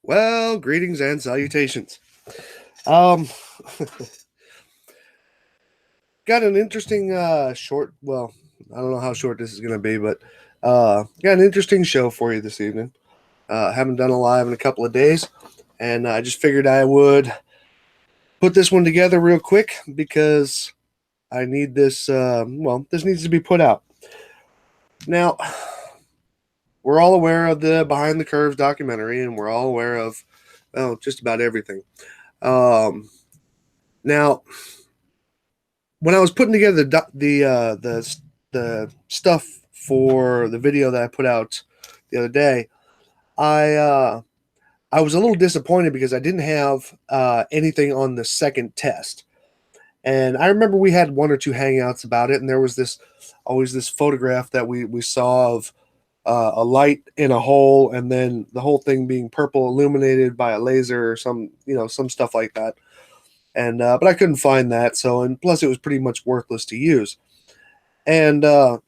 Well, greetings and salutations. Um, got an interesting short. Well, I don't know how short this is going to be, but got an interesting show for you this evening. Haven't done a live in a couple of days, and I just figured I would put this one together real quick because I need this. This needs to be put out now. We're all aware of the Behind the Curves documentary, and we're all aware of just about everything. Now, when I was putting together the stuff for the video that I put out the other day, I I was a little disappointed because I didn't have anything on the second test. And I remember we had one or two hangouts about it, and there was always this photograph that we saw of a light in a hole, and then the whole thing being purple illuminated by a laser or some stuff like that. And but I couldn't find that, and plus it was pretty much worthless to use. And there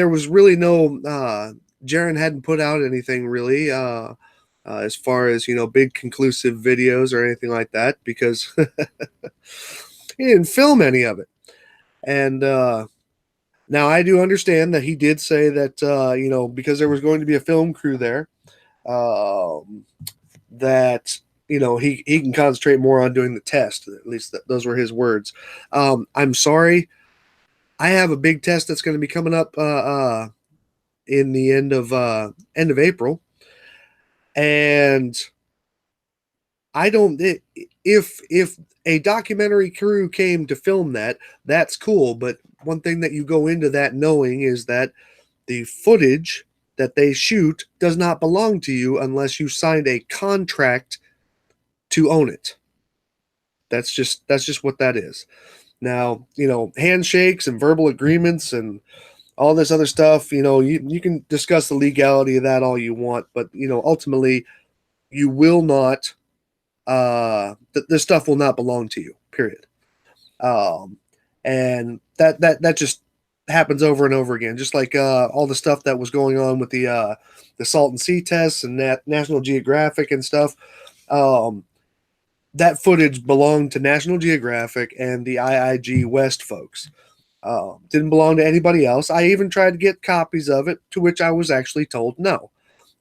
was really no Jeran hadn't put out anything really as far as big conclusive videos or anything like that because he didn't film any of it. And now I do understand that he did say that because there was going to be a film crew there, that he can concentrate more on doing the test. At least those were his words. I'm sorry. I have a big test that's going to be coming up in the end of April, and I don't. If a documentary crew came to film that, that's cool. But one thing that you go into that knowing is that the footage that they shoot does not belong to you unless you signed a contract to own it. That's just what that is. Now, handshakes and verbal agreements and all this other stuff, you can discuss the legality of that all you want, but ultimately you will not the stuff will not belong to you, period. And that just happens over and over again, just like all the stuff that was going on with the Salton Sea tests and National Geographic and stuff. That footage belonged to National Geographic and the IIG West folks. Didn't belong to anybody else. I even tried to get copies of it, to which I was actually told no,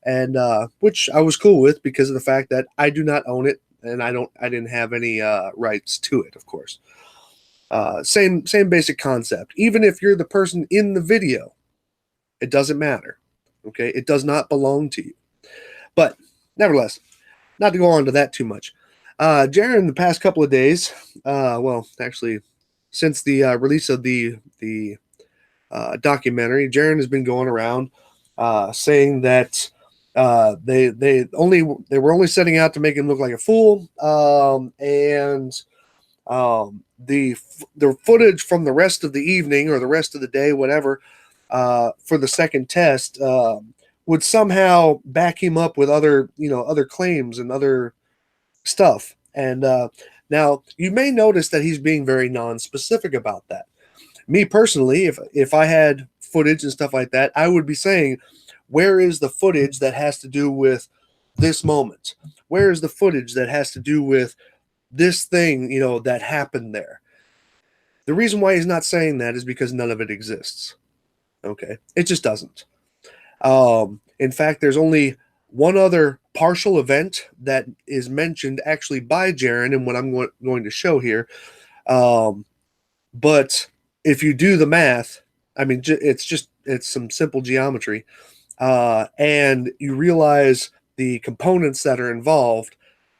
and which I was cool with because of the fact that I do not own it and I didn't have any rights to it, of course. Same basic concept. Even if you're the person in the video, it doesn't matter. Okay, it does not belong to you. But nevertheless, not to go on to that too much. Jaron, the past couple of days, actually, since the release of the documentary, Jaron has been going around saying that they were only setting out to make him look like a fool, and the footage from the rest of the evening or the rest of the day, whatever, for the second test would somehow back him up with other claims and other stuff. And now you may notice that he's being very non-specific about that. Me personally, if I had footage and stuff like that, I would be saying, where is the footage that has to do with this moment? Where is the footage that has to do with this thing, that happened there? The reason why he's not saying that is because none of it exists. Okay, it just doesn't. In fact, there's only one other partial event that is mentioned actually by Jaron and what I'm going to show here. But if you do the math, I mean, it's some simple geometry, and you realize the components that are involved.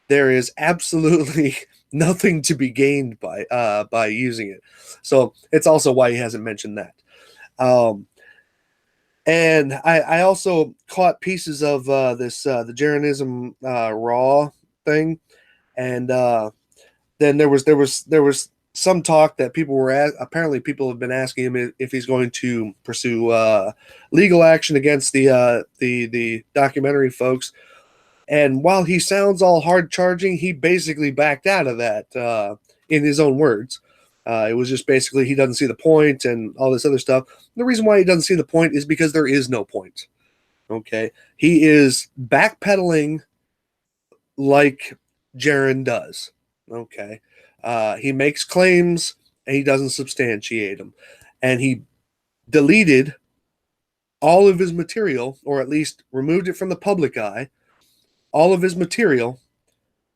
There is absolutely nothing to be gained by using it. So it's also why he hasn't mentioned that. And I also caught pieces of this the Jaronism raw thing, and then there was some talk that apparently people have been asking him if he's going to pursue legal action against the documentary folks. And while he sounds all hard charging, he basically backed out of that in his own words. It was just basically he doesn't see the point and all this other stuff. The reason why he doesn't see the point is because there is no point. Okay. He is backpedaling like Jeran does. Okay. He makes claims and he doesn't substantiate them. And he deleted all of his material, or at least removed it from the public eye, all of his material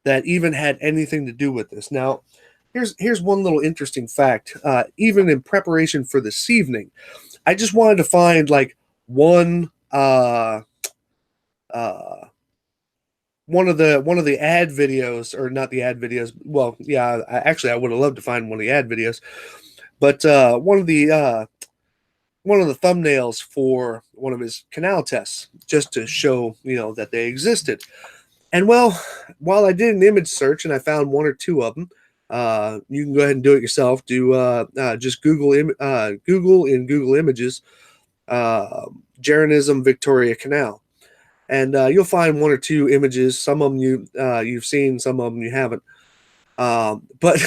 that even had anything to do with this. Now, here's one little interesting fact. Even in preparation for this evening, I just wanted to find like one uh, one of the ad videos, or not the ad videos. Well, yeah, I would have loved to find one of the ad videos, but one of the thumbnails for one of his Canal tests, just to show that they existed. And well, while I did an image search and I found one or two of them, you can go ahead and do it yourself. Do just Google in Google Images, Jaronism Victoria Canal, and you'll find one or two images. Some of them you've seen, some of them you haven't. But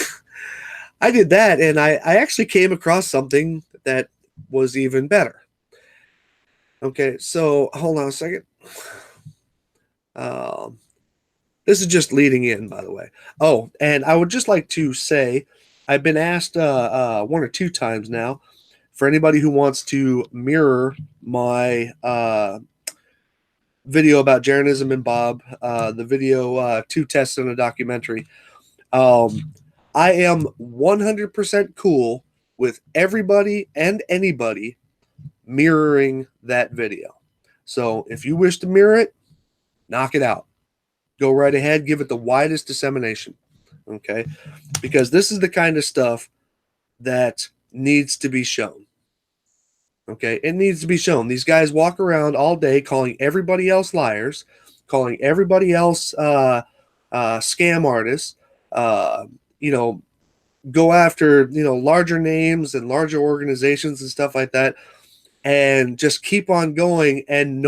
I did that, and I actually came across something that was even better. Okay, so hold on a second. This is just leading in, by the way. Oh, and I would just like to say, I've been asked one or two times now for anybody who wants to mirror my video about Jaronism and Bob, the video Two Tests in a Documentary. I am 100% cool with everybody and anybody mirroring that video. So if you wish to mirror it, knock it out. Go right ahead, give it the widest dissemination. Okay? Because this is the kind of stuff that needs to be shown. Okay? It needs to be shown. These guys walk around all day calling everybody else liars, calling everybody else scam artists, go after, larger names and larger organizations and stuff like that, and just keep on going. And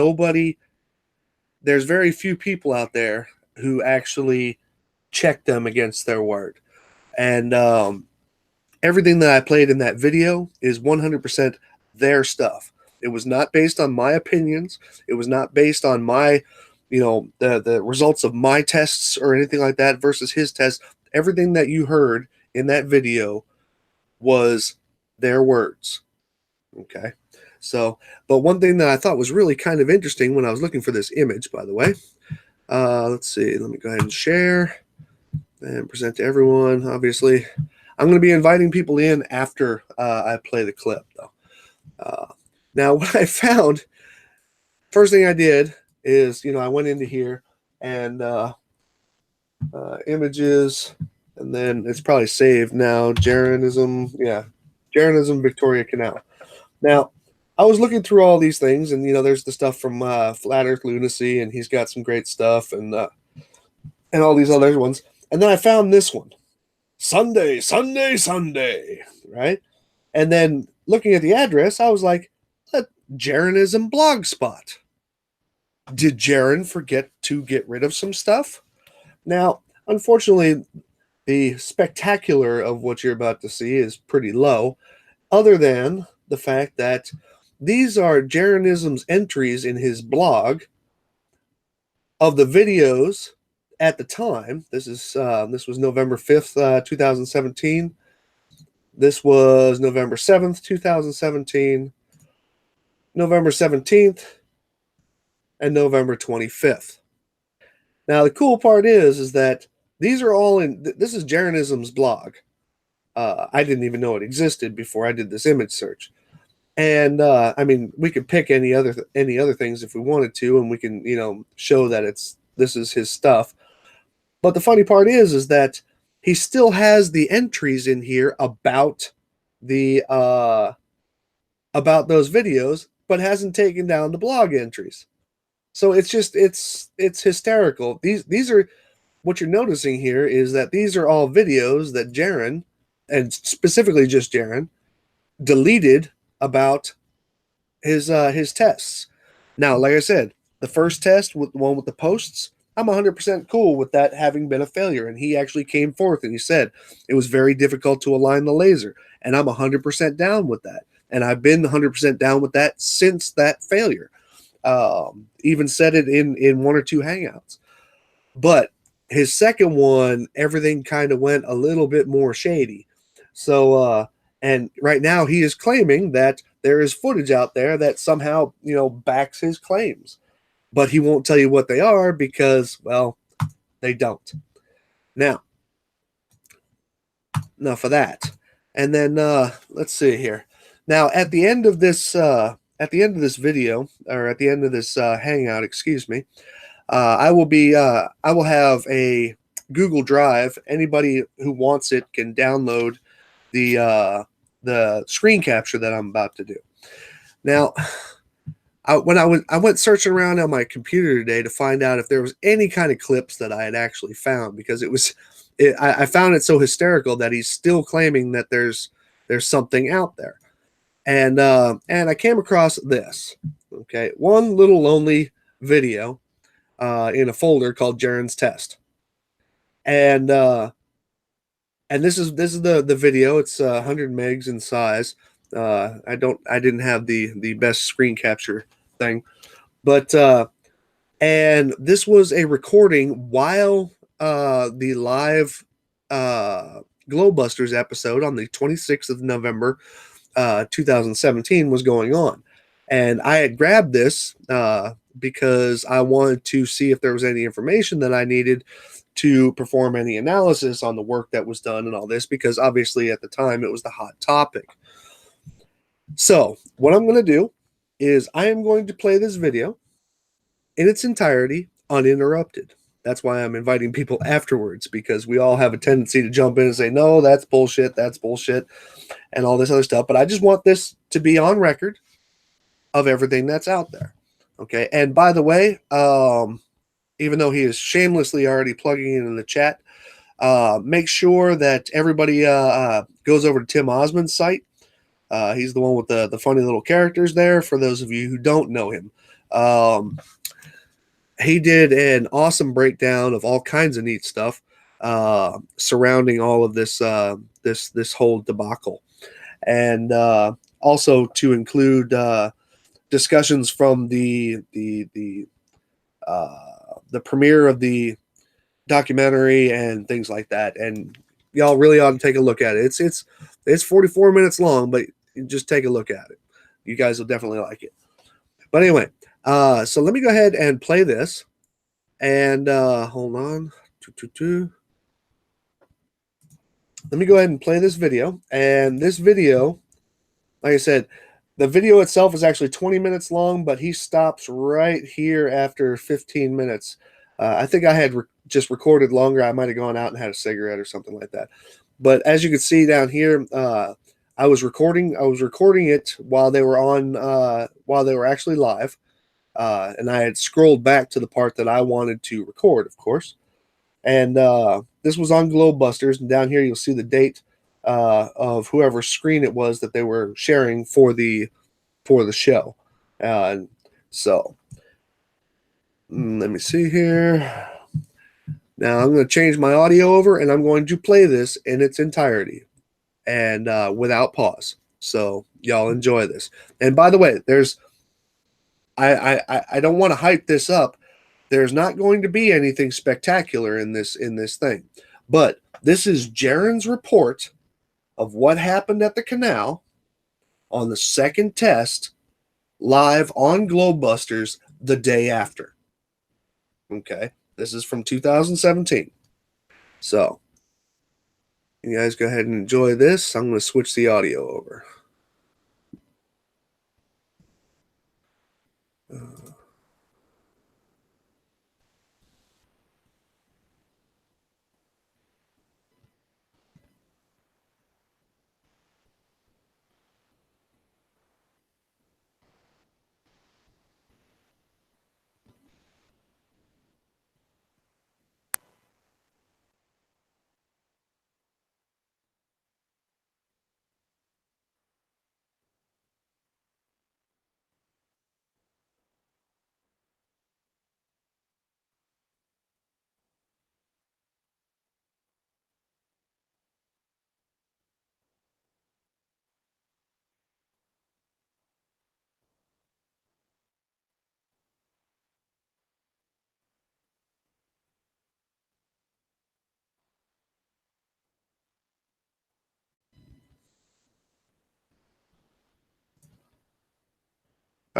there's very few people out there who actually check them against their word. And everything that I played in that video is 100% their stuff. It was not based on my opinions. It was not based on my, the results of my tests or anything like that versus his tests. Everything that you heard in that video was their words. Okay. So, but one thing that I thought was really kind of interesting when I was looking for this image, by the way, let's see, let me go ahead and share and present to everyone. Obviously, I'm going to be inviting people in after I play the clip, though. Now, what I found, first thing I did is, I went into here and images, and then it's probably saved now. Jaronism, yeah, Jaronism Victoria Canal. Now, I was looking through all these things, and there's the stuff from Flat Earth Lunacy, and he's got some great stuff, and all these other ones. And then I found this one, Sunday, Sunday, Sunday, right? And then looking at the address, I was like, Jaronism blogspot. Did Jaron forget to get rid of some stuff? Now, unfortunately, the spectacular of what you're about to see is pretty low, other than the fact that these are Jaronism's entries in his blog of the videos at the time. This was November 5th, 2017. This was November 7th, 2017, November 17th, and November 25th. Now, the cool part is that these are all in, this is Jaronism's blog. I didn't even know it existed before I did this image search. And I mean, we could pick any other things if we wanted to, and we can show that this is his stuff. But the funny part is that he still has the entries in here about the about those videos, but hasn't taken down the blog entries. So it's just it's hysterical. These are what you're noticing here is that these are all videos that Jaron, and specifically just Jaron, deleted about his tests. Now, like I said, the first test, with the one with the posts, I'm 100% cool with that having been a failure. And he actually came forth and he said it was very difficult to align the laser. And I'm 100% down with that. And I've been 100% down with that since that failure. Even said it in one or two hangouts. But his second one, everything kind of went a little bit more shady. So, and right now he is claiming that there is footage out there that somehow, backs his claims. But he won't tell you what they are because, well, they don't. Now, enough of that. And then let's see here. Now, at the end of this video, or at the end of this hangout, excuse me, I will have a Google Drive. Anybody who wants it can download the screen capture that I'm about to do. Now, I went searching around on my computer today to find out if there was any kind of clips that I had actually found, because I found it so hysterical that he's still claiming that there's something out there. And I came across this. Okay, one little lonely video in a folder called Jaron's test, and this is the video. It's 100 megs in size. I didn't have the best screen capture thing, but and this was a recording while the live Glowbusters episode on the 26th of November 2017 was going on. And I had grabbed this because I wanted to see if there was any information that I needed to perform any analysis on the work that was done and all this, because obviously at the time it was the hot topic. So, what I'm going to do is I am going to play this video in its entirety uninterrupted. That's why I'm inviting people afterwards, because we all have a tendency to jump in and say, no, that's bullshit, and all this other stuff. But I just want this to be on record of everything that's out there. Okay. And by the way, even though he is shamelessly already plugging it in the chat, make sure that everybody goes over to Tim Osmond's site. He's the one with the funny little characters there, for those of you who don't know him. He did an awesome breakdown of all kinds of neat stuff surrounding all of this this whole debacle, and also to include discussions from the premiere of the documentary and things like that. And y'all really ought to take a look at it. It's 44 minutes long, but just take a look at it. You guys will definitely like it. But anyway, so let me go ahead and play this. And hold on. Let me go ahead and play this video. And this video, like I said, the video itself is actually 20 minutes long, but he stops right here after 15 minutes. I think I had just recorded longer. I might have gone out and had a cigarette or something like that. But as you can see down here, I was recording it while they were while they were actually live. And I had scrolled back to the part that I wanted to record, of course. And this was on Glowbusters, and down here you'll see the date of whoever's screen it was that they were sharing for the show. So let me see here. Now I'm going to change my audio over, and I'm going to play this in its entirety and without pause. So y'all enjoy this. And by the way, I don't want to hype this up. There's not going to be anything spectacular in this thing, but this is Jaron's report of what happened at the Canal on the second test, live on Glowbusters the day after. Okay, this is from 2017. So you guys go ahead and enjoy this. I'm going to switch the audio over.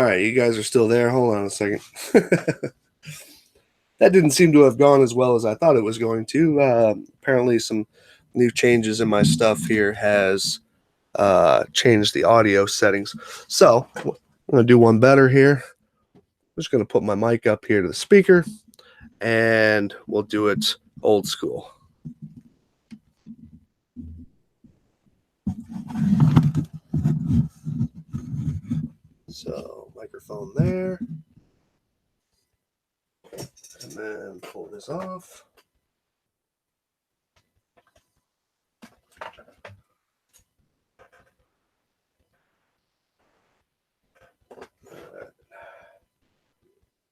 All right, you guys are still there. Hold on a second. That didn't seem to have gone as well as I thought it was going to. Apparently, some new changes in my stuff here has changed the audio settings. So I'm going to do one better here. I'm just going to put my mic up here to the speaker, and we'll do it old school. So microphone there. And then pull this off.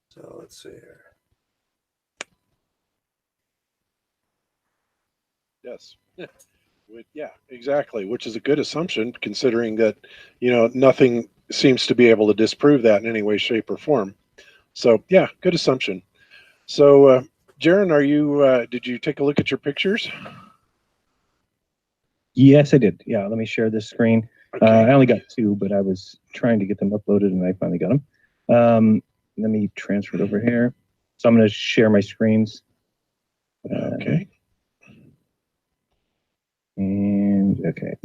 So let's see here. Yes. Yeah, exactly. Which is a good assumption, considering that, nothing seems to be able to disprove that in any way, shape, or form. So yeah, good assumption. So, Jaron, did you take a look at your pictures? Yes, I did. Yeah, let me share this screen. Okay. I only got 2, but I was trying to get them uploaded, and I finally got them. Let me transfer it over here. So I'm going to share my screens. Okay. And okay.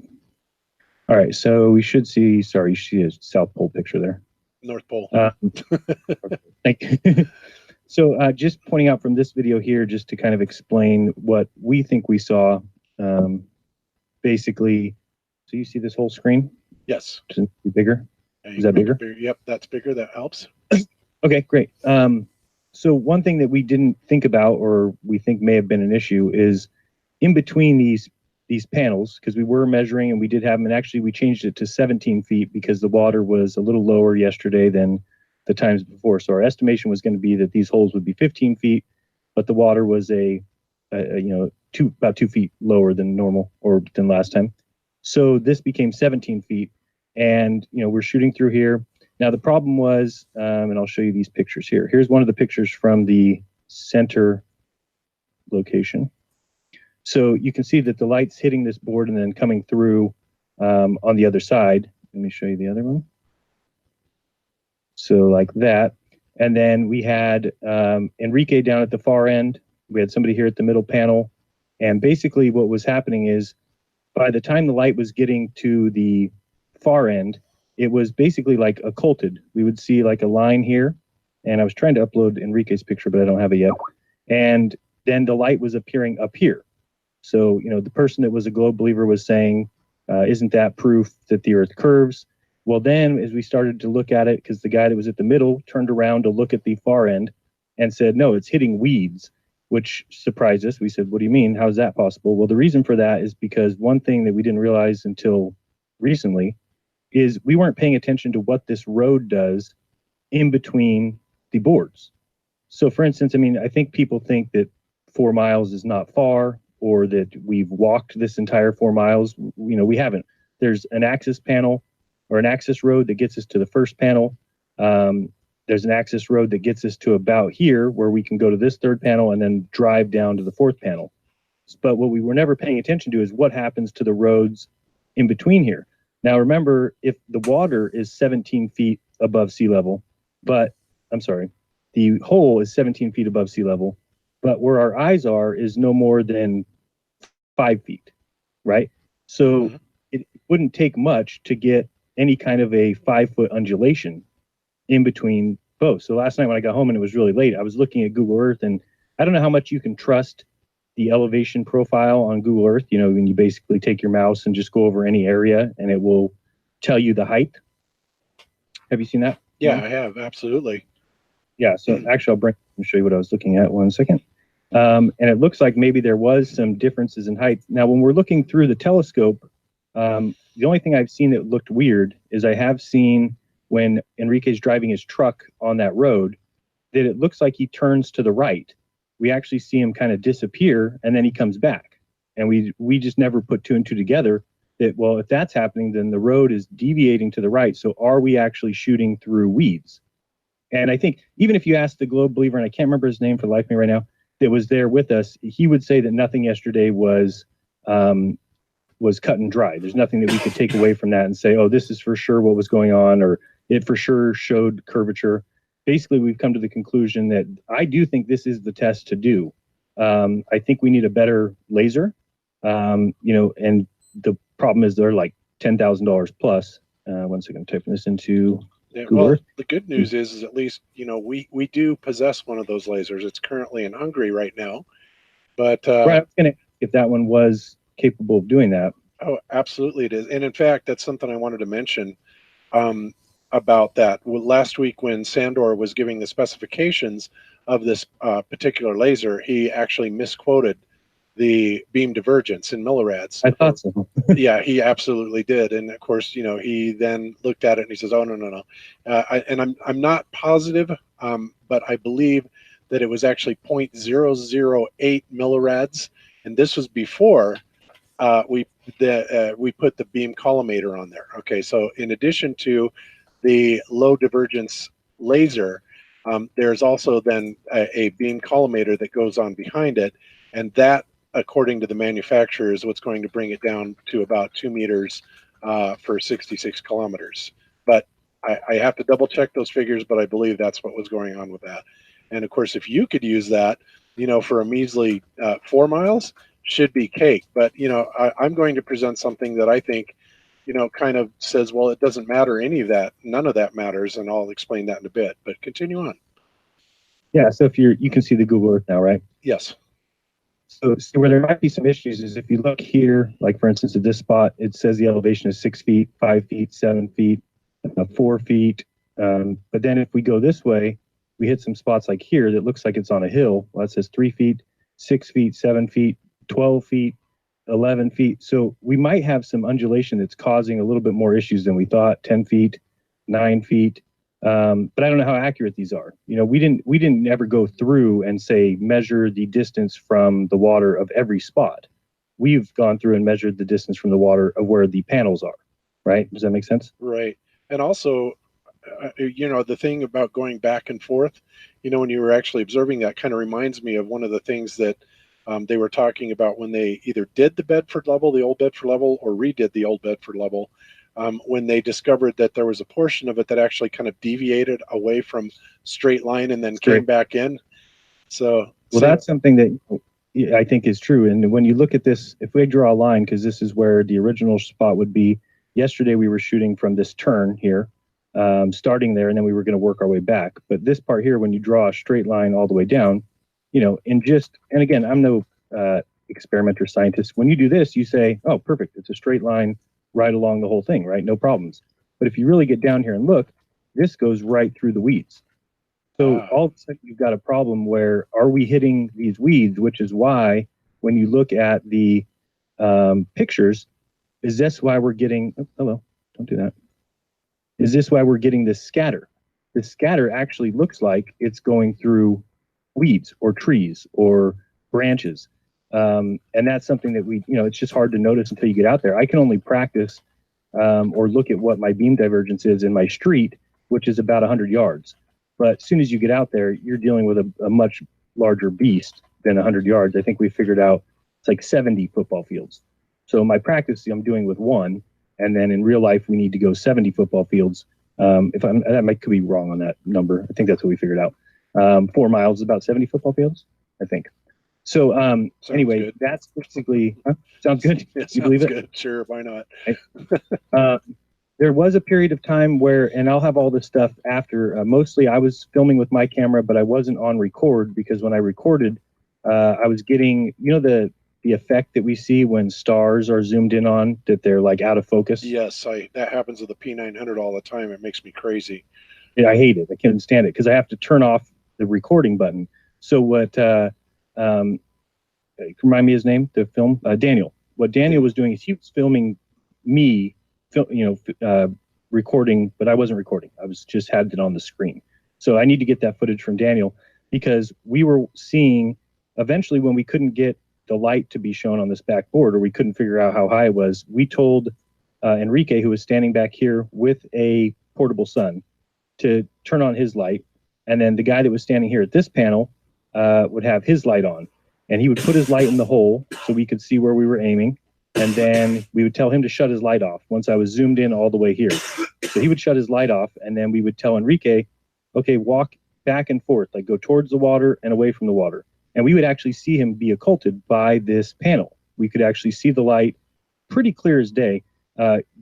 All right. So we should see. Sorry, you see a South Pole picture there. North Pole. Thank you. So just pointing out from this video here, just to kind of explain what we think we saw. Basically, so you see this whole screen? Yes. Is it bigger? Is that bigger? Yep, that's bigger. That helps. Okay, great. So one thing that we didn't think about, or we think may have been an issue, is in between these panels, because we were measuring and we did have them, and actually we changed it to 17 feet because the water was a little lower yesterday than the times before. So our estimation was going to be that these holes would be 15 feet, but the water was about 2 feet lower than normal or than last time. So this became 17 feet, and we're shooting through here. Now the problem was, and I'll show you these pictures here. Here's one of the pictures from the center location. So you can see that the light's hitting this board and then coming through on the other side. Let me show you the other one. So like that. And then we had Enrique down at the far end. We had somebody here at the middle panel. And basically what was happening is by the time the light was getting to the far end, it was basically like occulted. We would see like a line here. And I was trying to upload Enrique's picture, but I don't have it yet. And then the light was appearing up here. So, the person that was a globe believer was saying, isn't that proof that the earth curves? Well, then as we started to look at it, because the guy that was at the middle turned around to look at the far end and said, no, it's hitting weeds, which surprised us. We said, what do you mean? How is that possible? Well, the reason for that is because one thing that we didn't realize until recently is we weren't paying attention to what this road does in between the boards. So for instance, I think people think that 4 miles is not far, or that we've walked this entire 4 miles. We haven't. There's an access panel or an access road that gets us to the first panel. There's an access road that gets us to about here, where we can go to this third panel and then drive down to the fourth panel. But what we were never paying attention to is what happens to the roads in between here. Now, remember, if the water is 17 feet above sea level, the hole is 17 feet above sea level, but where our eyes are is no more than 5 feet, right? So it wouldn't take much to get any kind of a 5-foot undulation in between both. So last night when I got home and it was really late, I was looking at Google Earth, and I don't know how much you can trust the elevation profile on Google Earth, when you basically take your mouse and just go over any area and it will tell you the height. Have you seen that? Yeah, I have. Absolutely. Yeah. So actually let me show you what I was looking at. 1 second. And it looks like maybe there was some differences in height. Now, when we're looking through the telescope, the only thing I've seen that looked weird is I have seen when Enrique's driving his truck on that road that it looks like he turns to the right. We actually see him kind of disappear, and then he comes back. And we just never put 2 and 2 together that, well, if that's happening, then the road is deviating to the right. So are we actually shooting through weeds? And I think even if you ask the globe believer, and I can't remember his name for the life of me right now, that was there with us, he would say that nothing yesterday was cut and dry. There's nothing that we could take away from that and say, oh, this is for sure what was going on, or it for sure showed curvature. Basically, we've come to the conclusion that I do think this is the test to do. I think we need a better laser, and the problem is they're like $10,000 plus. One second, I'm typing this into Google. Well, the good news is at least, we do possess one of those lasers. It's currently in Hungary right now. But right, I was gonna, if that one was capable of doing that. Oh, absolutely it is. And in fact, that's something I wanted to mention about that. Well, last week when Sandor was giving the specifications of this particular laser, he actually misquoted the beam divergence in millirads. I thought so. Yeah, he absolutely did. And of course, he then looked at it and he says, "Oh, no. I'm not positive, but I believe that it was actually 0.008 millirads, and this was before we put the beam collimator on there." Okay, so in addition to the low divergence laser, there's also then a beam collimator that goes on behind it, and that, according to the manufacturer, is what's going to bring it down to about 2 meters for 66 kilometers. But I have to double check those figures, but I believe that's what was going on with that. And of course, if you could use that, for a measly 4 miles, should be cake. But I'm going to present something that I think kind of says, well, it doesn't matter any of that, none of that matters, and I'll explain that in a bit. But continue on. Yeah, so if you can see the Google Earth now, right? Yes. So where there might be some issues is if you look here, like for instance at this spot, it says the elevation is 6 feet, 5 feet, 7 feet, 4 feet. But then if we go this way, we hit some spots like here that looks like it's on a hill. Well, it says 3 feet, 6 feet, 7 feet, 12 feet, 11 feet. So we might have some undulation that's causing a little bit more issues than we thought. 10 feet, 9 feet. But I don't know how accurate these are. We didn't ever go through and say measure the distance from the water of every spot. We've gone through and measured the distance from the water of where the panels are. Right? Does that make sense? Right. And also, the thing about going back and forth, when you were actually observing that, kind of reminds me of one of the things that they were talking about when they either did the Bedford level, the old Bedford level, or redid the old Bedford level, when they discovered that there was a portion of it that actually kind of deviated away from straight line and then came back in. So, that's something that I think is true. And when you look at this, if we draw a line, because this is where the original spot would be, yesterday we were shooting from this turn here, starting there, and then we were going to work our way back. But this part here, when you draw a straight line all the way down, and again, I'm no experimenter scientist. When you do this, you say, oh, perfect, it's a straight line right along the whole thing, right? No problems. But if you really get down here and look, this goes right through the weeds. So all of a sudden you've got a problem where, are we hitting these weeds? Which is why when you look at the pictures, is this why we're getting, oh, hello, don't do that. Is this why we're getting this scatter? This scatter actually looks like it's going through weeds or trees or branches. And that's something that it's just hard to notice until you get out there. I can only practice or look at what my beam divergence is in my street, which is about 100 yards. But as soon as you get out there, you're dealing with a much larger beast than 100 yards. I think we figured out it's like 70 football fields. So my practice I'm doing with one, and then in real life we need to go 70 football fields. Could be wrong on that number. I think that's what we figured out. 4 miles is about 70 football fields, I think. So anyway, good. That's basically sounds good. It You believe it? good. Sure, why not? There was a period of time where, and I'll have all this stuff after. Mostly, I was filming with my camera, but I wasn't on record because when I recorded, I was getting the effect that we see when stars are zoomed in on, that they're like out of focus. Yes, that happens with the P900 all the time. It makes me crazy. Yeah, I hate it. I can't stand it because I have to turn off the recording button. So what? Remind me his name. The film Daniel. What Daniel was doing is he was filming me, recording, but I wasn't recording. I was just had it on the screen. So I need to get that footage from Daniel because we were seeing eventually when we couldn't get the light to be shown on this back board, or we couldn't figure out how high it was. We told Enrique, who was standing back here with a portable sun, to turn on his light, and then the guy that was standing here at this panel would have his light on, and he would put his light in the hole so we could see where we were aiming, and then we would tell him to shut his light off once I was zoomed in all the way here. So he would shut his light off, and then we would tell Enrique, okay, walk back and forth, like go towards the water and away from the water. And we would actually see him be occulted by this panel. We could actually see the light pretty clear as day,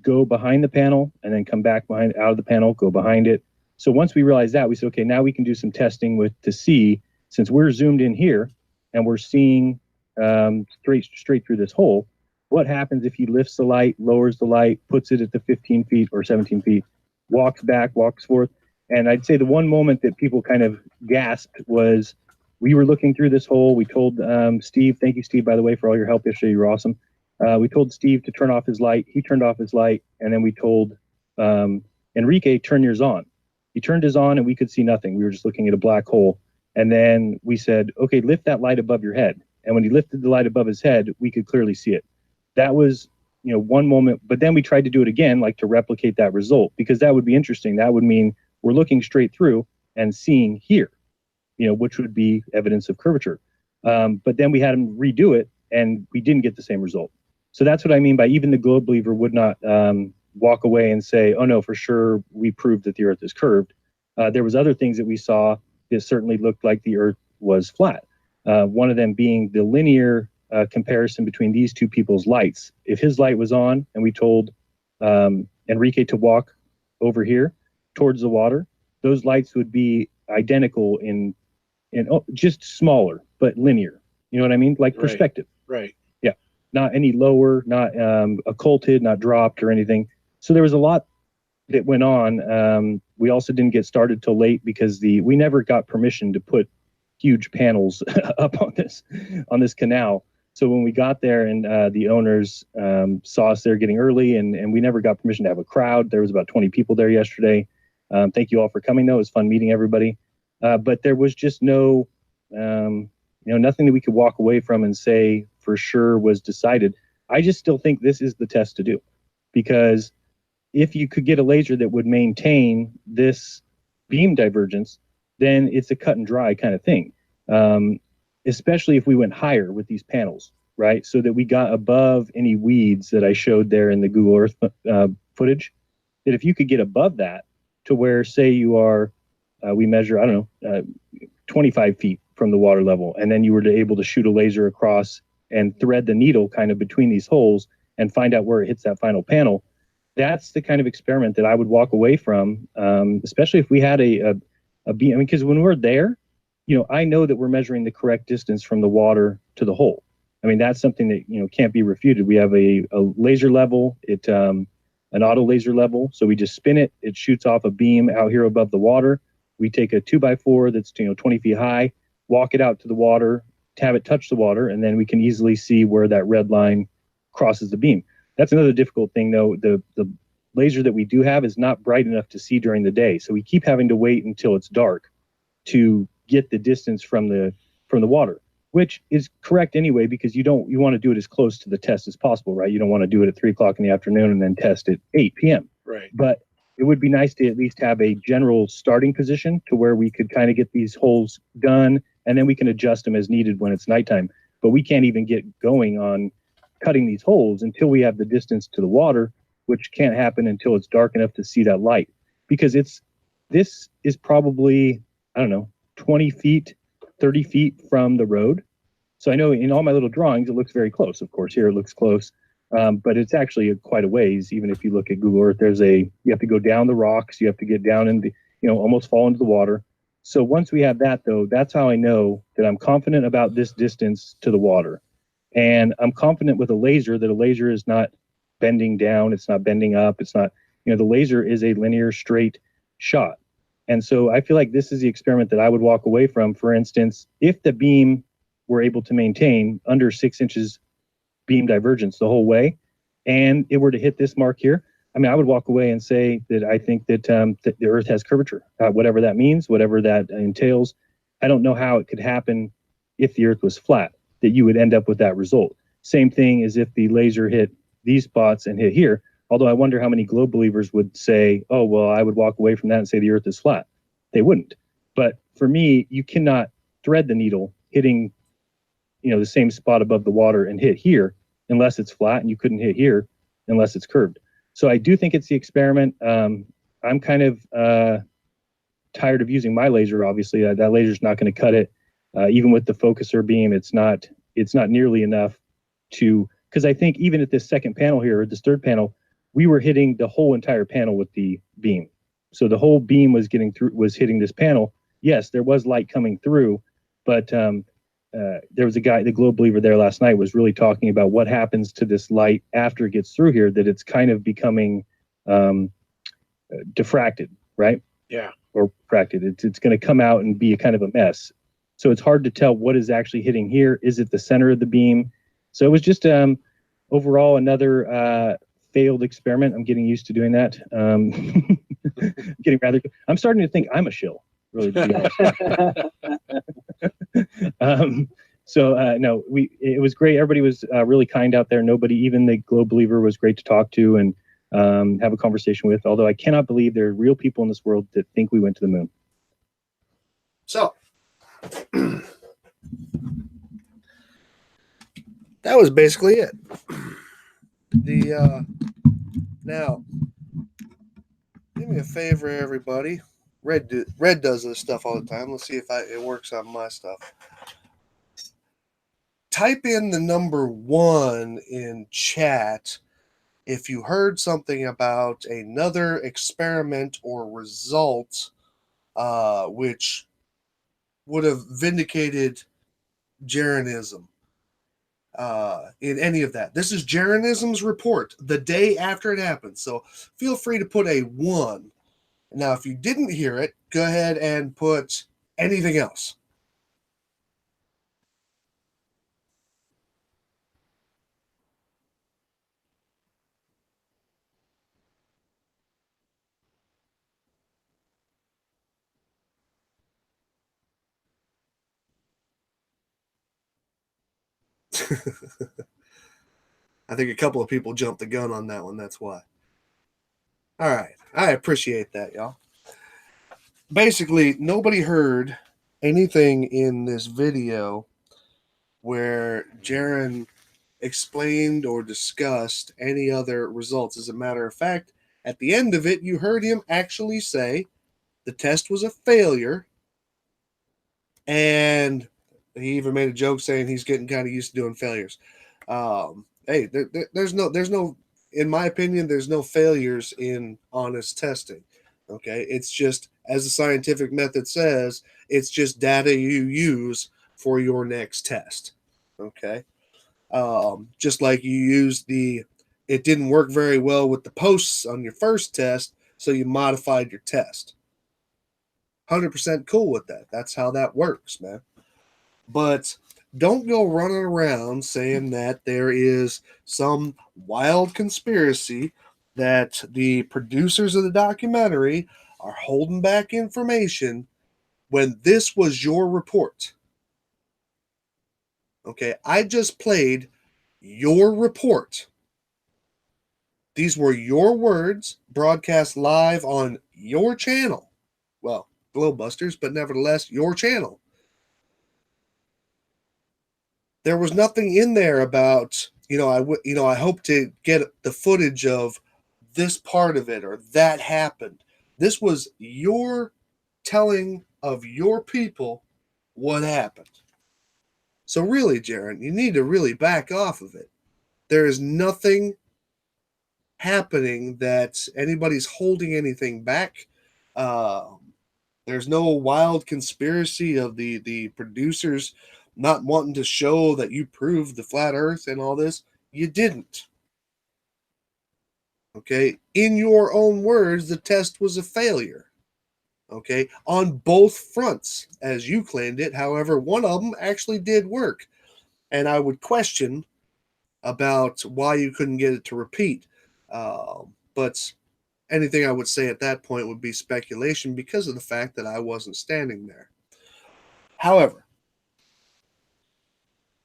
go behind the panel and then come back out of the panel, go behind it. So once we realized that, we said, okay, now we can do some testing to see, since we're zoomed in here and we're seeing straight through this hole, what happens if he lifts the light, lowers the light, puts it at the 15 feet or 17 feet, walks back, walks forth. And I'd say the one moment that people kind of gasped was we were looking through this hole. We told Steve, thank you, Steve, by the way, for all your help yesterday. You were awesome. We told Steve to turn off his light. He turned off his light. And then we told Enrique, turn yours on. He turned his on and we could see nothing. We were just looking at a black hole. And then we said, okay, lift that light above your head. And when he lifted the light above his head, we could clearly see it. That was, one moment. But then we tried to do it again, like to replicate that result, because that would be interesting. That would mean we're looking straight through and seeing here, which would be evidence of curvature. But then we had him redo it and we didn't get the same result. So that's what I mean by even the globe believer would not walk away and say, oh no, for sure, we proved that the earth is curved. There was other things that we saw that certainly looked like the earth was flat. One of them being the linear comparison between these two people's lights. If his light was on and we told Enrique to walk over here towards the water, those lights would be identical in just smaller, but linear. You know what I mean? Like perspective. Right. Yeah. Not any lower, not occulted, not dropped or anything. So there was a lot that went on. We also didn't get started till late because we never got permission to put huge panels up on this canal. So when we got there and the owners saw us there getting early and we never got permission to have a crowd. There was about 20 people there yesterday. Thank you all for coming though. It was fun meeting everybody. But there was just no, nothing that we could walk away from and say for sure was decided. I just still think this is the test to do, because if you could get a laser that would maintain this beam divergence, then it's a cut and dry kind of thing. Especially if we went higher with these panels, right? So that we got above any weeds that I showed there in the Google Earth footage, that if you could get above that to where, say you are, we measure, 25 feet from the water level, and then you were able to shoot a laser across and thread the needle kind of between these holes and find out where it hits that final panel. That's the kind of experiment that I would walk away from, especially if we had a beam. Because when we're there, I know that we're measuring the correct distance from the water to the hole. That's something that, can't be refuted. We have a laser level, an auto laser level. So we just spin it. It shoots off a beam out here above the water. We take a 2x4 that's, 20 feet high, walk it out to the water, have it touch the water, and then we can easily see where that red line crosses the beam. That's another difficult thing, though. The laser that we do have is not bright enough to see during the day. So we keep having to wait until it's dark to get the distance from the water, which is correct anyway, because you want to do it as close to the test as possible, right? You don't want to do it at 3 o'clock in the afternoon and then test at 8 p.m. Right. But it would be nice to at least have a general starting position to where we could kind of get these holes done, and then we can adjust them as needed when it's nighttime. But we can't even get going on cutting these holes until we have the distance to the water, which can't happen until it's dark enough to see that light, because this is probably, 20 feet, 30 feet from the road. So I know in all my little drawings, it looks very close. Of course, here it looks close, but it's actually quite a ways. Even if you look at Google Earth, you have to go down the rocks. You have to get down and, almost fall into the water. So once we have that, though, that's how I know that I'm confident about this distance to the water. And I'm confident with a laser that a laser is not bending down. It's not bending up. It's not, the laser is a linear straight shot. And so I feel like this is the experiment that I would walk away from. For instance, if the beam were able to maintain under 6 inches beam divergence the whole way, and it were to hit this mark here, I would walk away and say that I think that, that the Earth has curvature, whatever that means, whatever that entails. I don't know how it could happen if the Earth was flat, that you would end up with that result. Same thing as if the laser hit these spots and hit here. Although I wonder how many globe believers would say, oh, well, I would walk away from that and say the Earth is flat. They wouldn't. But for me, you cannot thread the needle hitting, the same spot above the water and hit here unless it's flat, and you couldn't hit here unless it's curved. So I do think it's the experiment. I'm kind of tired of using my laser. Obviously, that laser's not going to cut it. Even with the focuser beam, it's not nearly enough to, because I think even at this second panel here, or this third panel, we were hitting the whole entire panel with the beam. So the whole beam was hitting this panel. Yes, there was light coming through, but there was a guy, the globe believer there last night, was really talking about what happens to this light after it gets through here, that it's kind of becoming diffracted, right? Yeah. Or refracted. It's going to come out and be a kind of a mess. So it's hard to tell what is actually hitting here. Is it the center of the beam? So it was just overall another failed experiment. I'm getting used to doing that. I'm starting to think I'm a shill, really, to be honest. No, it was great. Everybody was really kind out there. Nobody, even the globe believer, was great to talk to and have a conversation with. Although I cannot believe there are real people in this world that think we went to the moon. So that was basically it. Now, do me a favor, everybody. Red does this stuff all the time. Let's see if it works on my stuff. Type in the number 1 in chat if you heard something about another experiment or result which would have vindicated Jaronism in any of that. This is Jaronism's report the day after it happened. So feel free to put a 1. Now, if you didn't hear it, go ahead and put anything else. I think a couple of people jumped the gun on that one. That's why. All right. I appreciate that, y'all. Basically, nobody heard anything in this video where Jaron explained or discussed any other results. As a matter of fact, at the end of it, you heard him actually say the test was a failure. And he even made a joke saying he's getting kind of used to doing failures. Hey, there's no, in my opinion, there's no failures in honest testing. Okay, it's just, as the scientific method says, it's just data you use for your next test. Okay, just like you used it didn't work very well with the posts on your first test, so you modified your test. 100% cool with that. That's how that works, man. But don't go running around saying that there is some wild conspiracy that the producers of the documentary are holding back information when this was your report. Okay, I just played your report. These were your words broadcast live on your channel. Well, Globebusters, but nevertheless, your channel. There was nothing in there about, I hope to get the footage of this part of it or that happened. This was your telling of your people what happened. So really, Jaron, you need to really back off of it. There is nothing happening that anybody's holding anything back. There's no wild conspiracy of the producers not wanting to show that you proved the flat earth and all this. You didn't. Okay. In your own words, the test was a failure. Okay. On both fronts, as you claimed it. However, one of them actually did work. And I would question about why you couldn't get it to repeat. But anything I would say at that point would be speculation because of the fact that I wasn't standing there. However,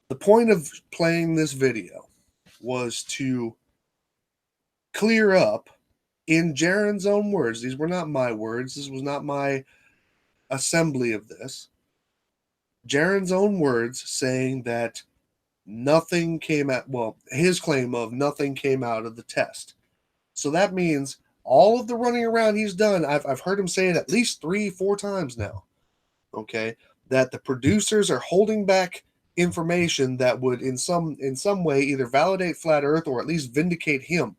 the point of playing this video was to clear up, in Jaron's own words, these were not my words, this was not my assembly of this, Jaron's own words saying that nothing came out. Well, his claim of nothing came out of the test. So that means all of the running around he's done, I've heard him say it at least 3-4 times now. Okay, that the producers are holding back information that would in some way either validate flat earth or at least vindicate him.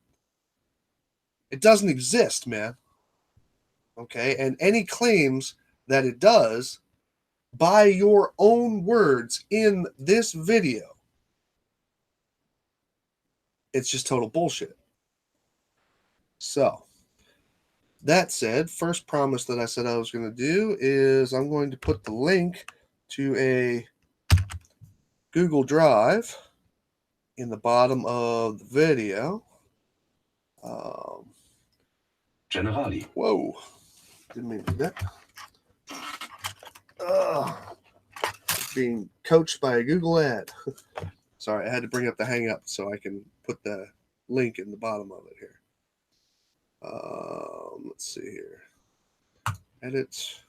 It doesn't exist, man. Okay, and any claims that it does, by your own words in this video, it's just total bullshit. So that said, first promise that I said I was going to do is I'm going to put the link to a Google Drive in the bottom of the video. Generali. Whoa. Didn't mean to do that. Being coached by a Google ad. Sorry, I had to bring up the hang up so I can put the link in the bottom of it here. Let's see here. Edit.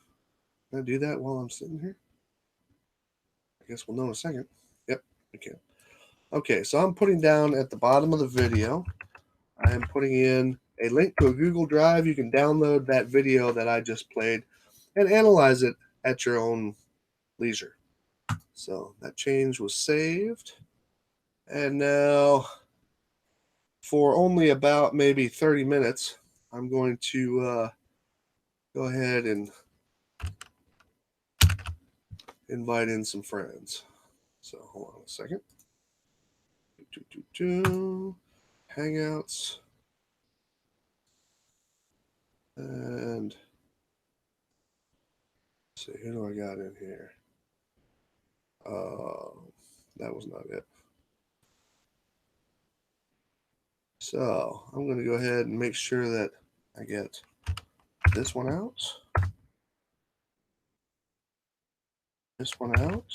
Can I do that while I'm sitting here? I guess we'll know in a second. Yep, I can. Okay, so I'm putting down at the bottom of the video, I am putting in a link to a Google Drive. You can download that video that I just played and analyze it at your own leisure. So that change was saved. And now, for only about maybe 30 minutes, I'm going to go ahead and invite in some friends. So hold on a second. Hangouts. And let's see, who do I got in here? That was not it. So I'm going to go ahead and make sure that I get this one out. This one out.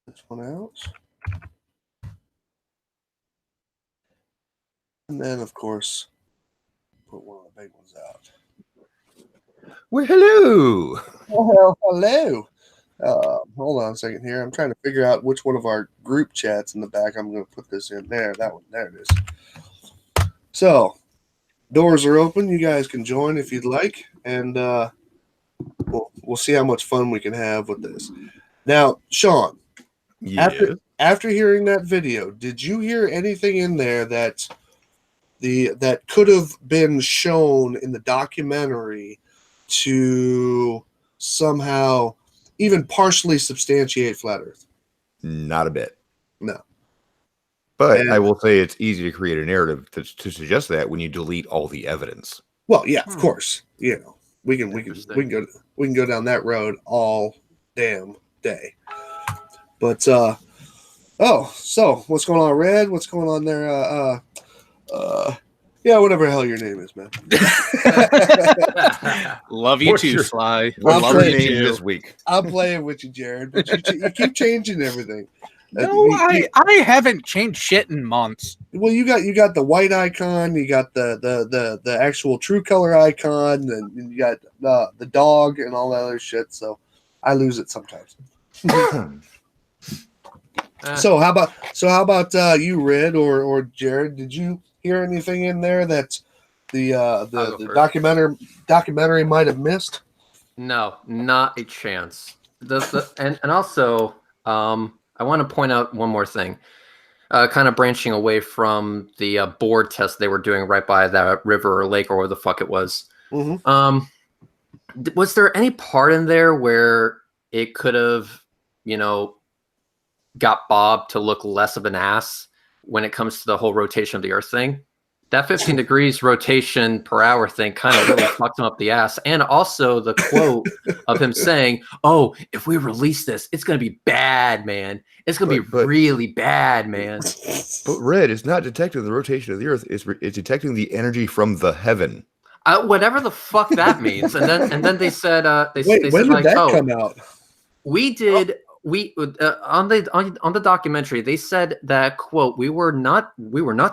This one out. And then, of course, put one of the big ones out. Well, hello. Well, hello. Hold on a second here. I'm trying to figure out which one of our group chats in the back I'm going to put this in. There, that one. There it is. So, doors are open. You guys can join if you'd like. And we'll see how much fun we can have with this. Now, Sean, after hearing that video, did you hear anything in there that could have been shown in the documentary to somehow even partially substantiate flat Earth? Not a bit. No. But I will say it's easy to create a narrative to suggest that when you delete all the evidence. Well, yeah, of course. You know, we can go down that road all damn day. But so what's going on, Red? What's going on there? Yeah, whatever the hell your name is, man. Love you too, Sly. What's your name this week? I'm playing with you, Jared, but you keep changing everything. No, I haven't changed shit in months. Well, you got the white icon, you got the actual true color icon, and you got the dog and all that other shit. So I lose it sometimes. So how about you, Red or Jared? Did you hear anything in there that the documentary might have missed? No, not a chance. And also, I want to point out one more thing. Kind of branching away from the board test they were doing right by that river or lake or where the fuck it was. Mm-hmm. Was there any part in there where it could have, got Bob to look less of an ass when it comes to the whole rotation of the Earth thing? That 15 degrees rotation per hour thing kind of really fucked him up the ass. And also the quote of him saying, "Oh, if we release this, it's going to be bad, man. It's going to be really bad, man." But Red is not detecting the rotation of the Earth. It's detecting the energy from the heaven. Whatever the fuck that means. And then they said, when did that come out? We did we on the documentary they said that, quote, we were not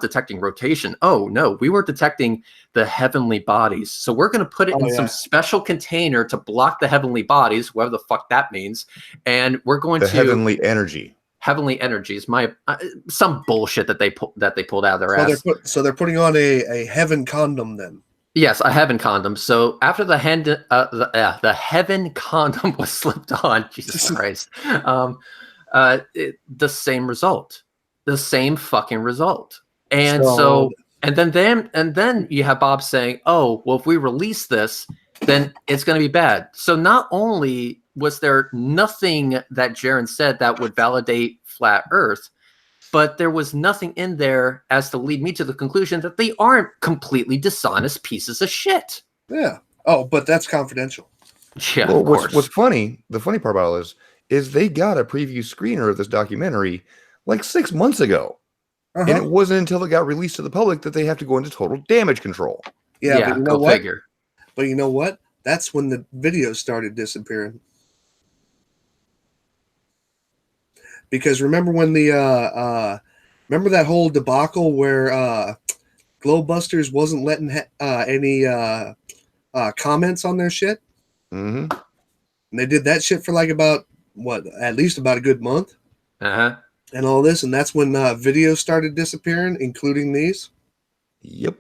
detecting rotation. Oh no, we were detecting the heavenly bodies. So we're going to put it in some special container to block the heavenly bodies, whatever the fuck that means, and we're going The to heavenly energy. Heavenly energies. Some bullshit that they pulled out of their ass. They're putting on a heaven condom then. Yes, a heaven condom. So after the heaven condom was slipped on, Jesus Christ, the same result, the same fucking result. And and then you have Bob saying, "Oh, well, if we release this, then it's going to be bad." So not only was there nothing that Jaron said that would validate flat Earth, but there was nothing in there as to lead me to the conclusion that they aren't completely dishonest pieces of shit. Yeah. Oh, but that's confidential. Yeah, well, of course. What's funny, the funny part about it is they got a preview screener of this documentary like 6 months ago. And it wasn't until it got released to the public that they have to go into total damage control. Yeah, but you know what? Figure. But you know what? That's when the videos started disappearing. Because remember when remember that whole debacle where Glowbusters wasn't letting any comments on their shit? Mm-hmm. And they did that shit for like at least about a good month. Uh-huh. And all this, and that's when videos started disappearing, including these. Yep.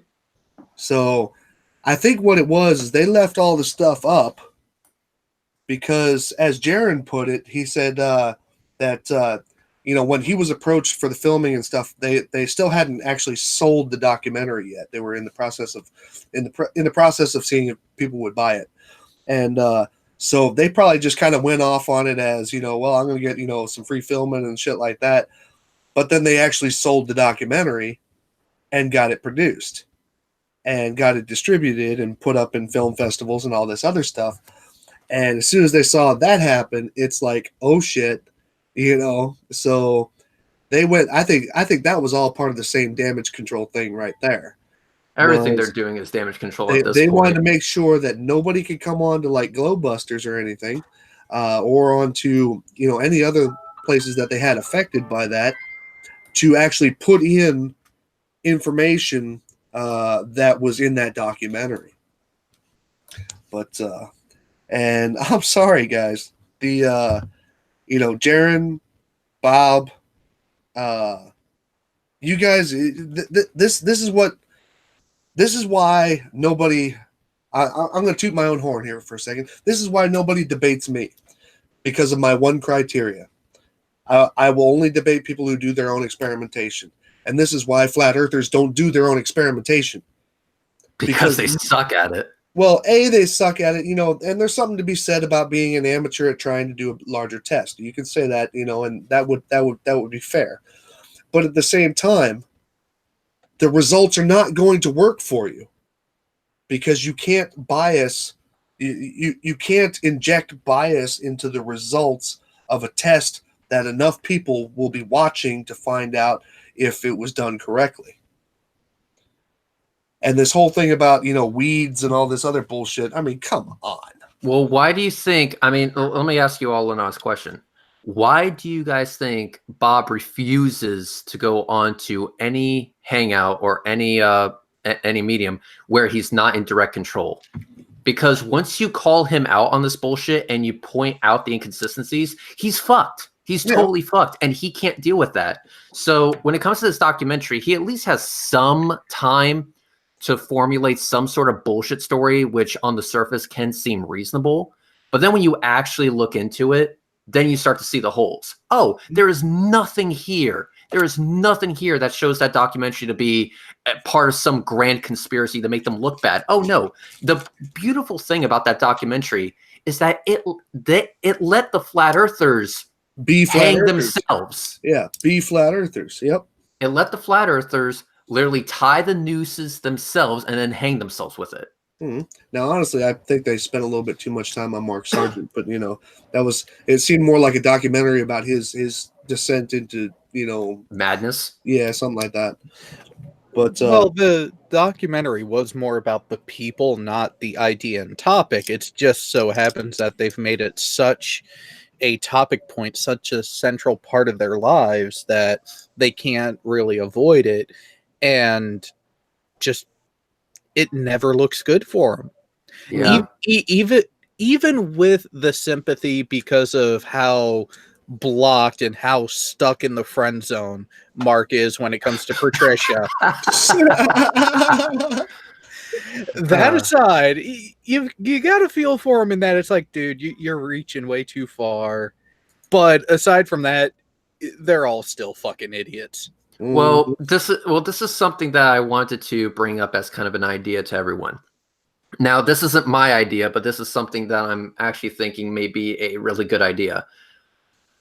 So I think what it was is they left all the stuff up because, as Jeran put it, he said that when he was approached for the filming and stuff, they still hadn't actually sold the documentary yet. They were in the process of seeing if people would buy it, and so they probably just kind of went off on it as, well, I'm going to get some free filming and shit like that. But then they actually sold the documentary and got it produced and got it distributed and put up in film festivals and all this other stuff. And as soon as they saw that happen, it's like, oh shit, so they went, I think that was all part of the same damage control thing right there. Everything they're doing is damage control at this point. They wanted to make sure that nobody could come on to like Glowbusters or anything, or onto any other places that they had affected by that, to actually put in information that was in that documentary. But and I'm sorry, guys. The Jaron, Bob, you guys, this is why nobody. I'm going to toot my own horn here for a second. This is why nobody debates me, because of my one criteria. I will only debate people who do their own experimentation, and this is why flat earthers don't do their own experimentation because they suck at it. Well, they suck at it, and there's something to be said about being an amateur at trying to do a larger test. You can say that, and that would be fair. But at the same time, the results are not going to work for you because you can't bias. You can't inject bias into the results of a test that enough people will be watching to find out if it was done correctly. And this whole thing about, weeds and all this other bullshit. I mean, come on. Well, why do you think, let me ask you all an honest question. Why do you guys think Bob refuses to go on to any hangout or any medium where he's not in direct control? Because once you call him out on this bullshit and you point out the inconsistencies, he's fucked. He's totally fucked, and he can't deal with that. So when it comes to this documentary, he at least has some time to formulate some sort of bullshit story, which on the surface can seem reasonable. But then when you actually look into it, then you start to see the holes. Oh, there is nothing here. There is nothing here that shows that documentary to be part of some grand conspiracy to make them look bad. Oh, no. The beautiful thing about that documentary is that it let the flat earthers be flat earthers themselves. Yeah, be flat earthers. Yep. It let the flat earthers literally tie the nooses themselves and then hang themselves with it. Mm-hmm. Now, honestly, I think they spent a little bit too much time on Mark Sargent, but it seemed more like a documentary about his descent into madness. Yeah, something like that. But the documentary was more about the people, not the idea and topic. It just so happens that they've made it such a topic point such a central part of their lives that they can't really avoid it, and just it never looks good for them. Yeah. Even with the sympathy because of how blocked and how stuck in the friend zone Mark is when it comes to Patricia. That aside, you got to feel for him in that it's like, dude, you're reaching way too far. But aside from that, they're all still fucking idiots. Well, this is something that I wanted to bring up as kind of an idea to everyone. Now, this isn't my idea, but this is something that I'm actually thinking may be a really good idea.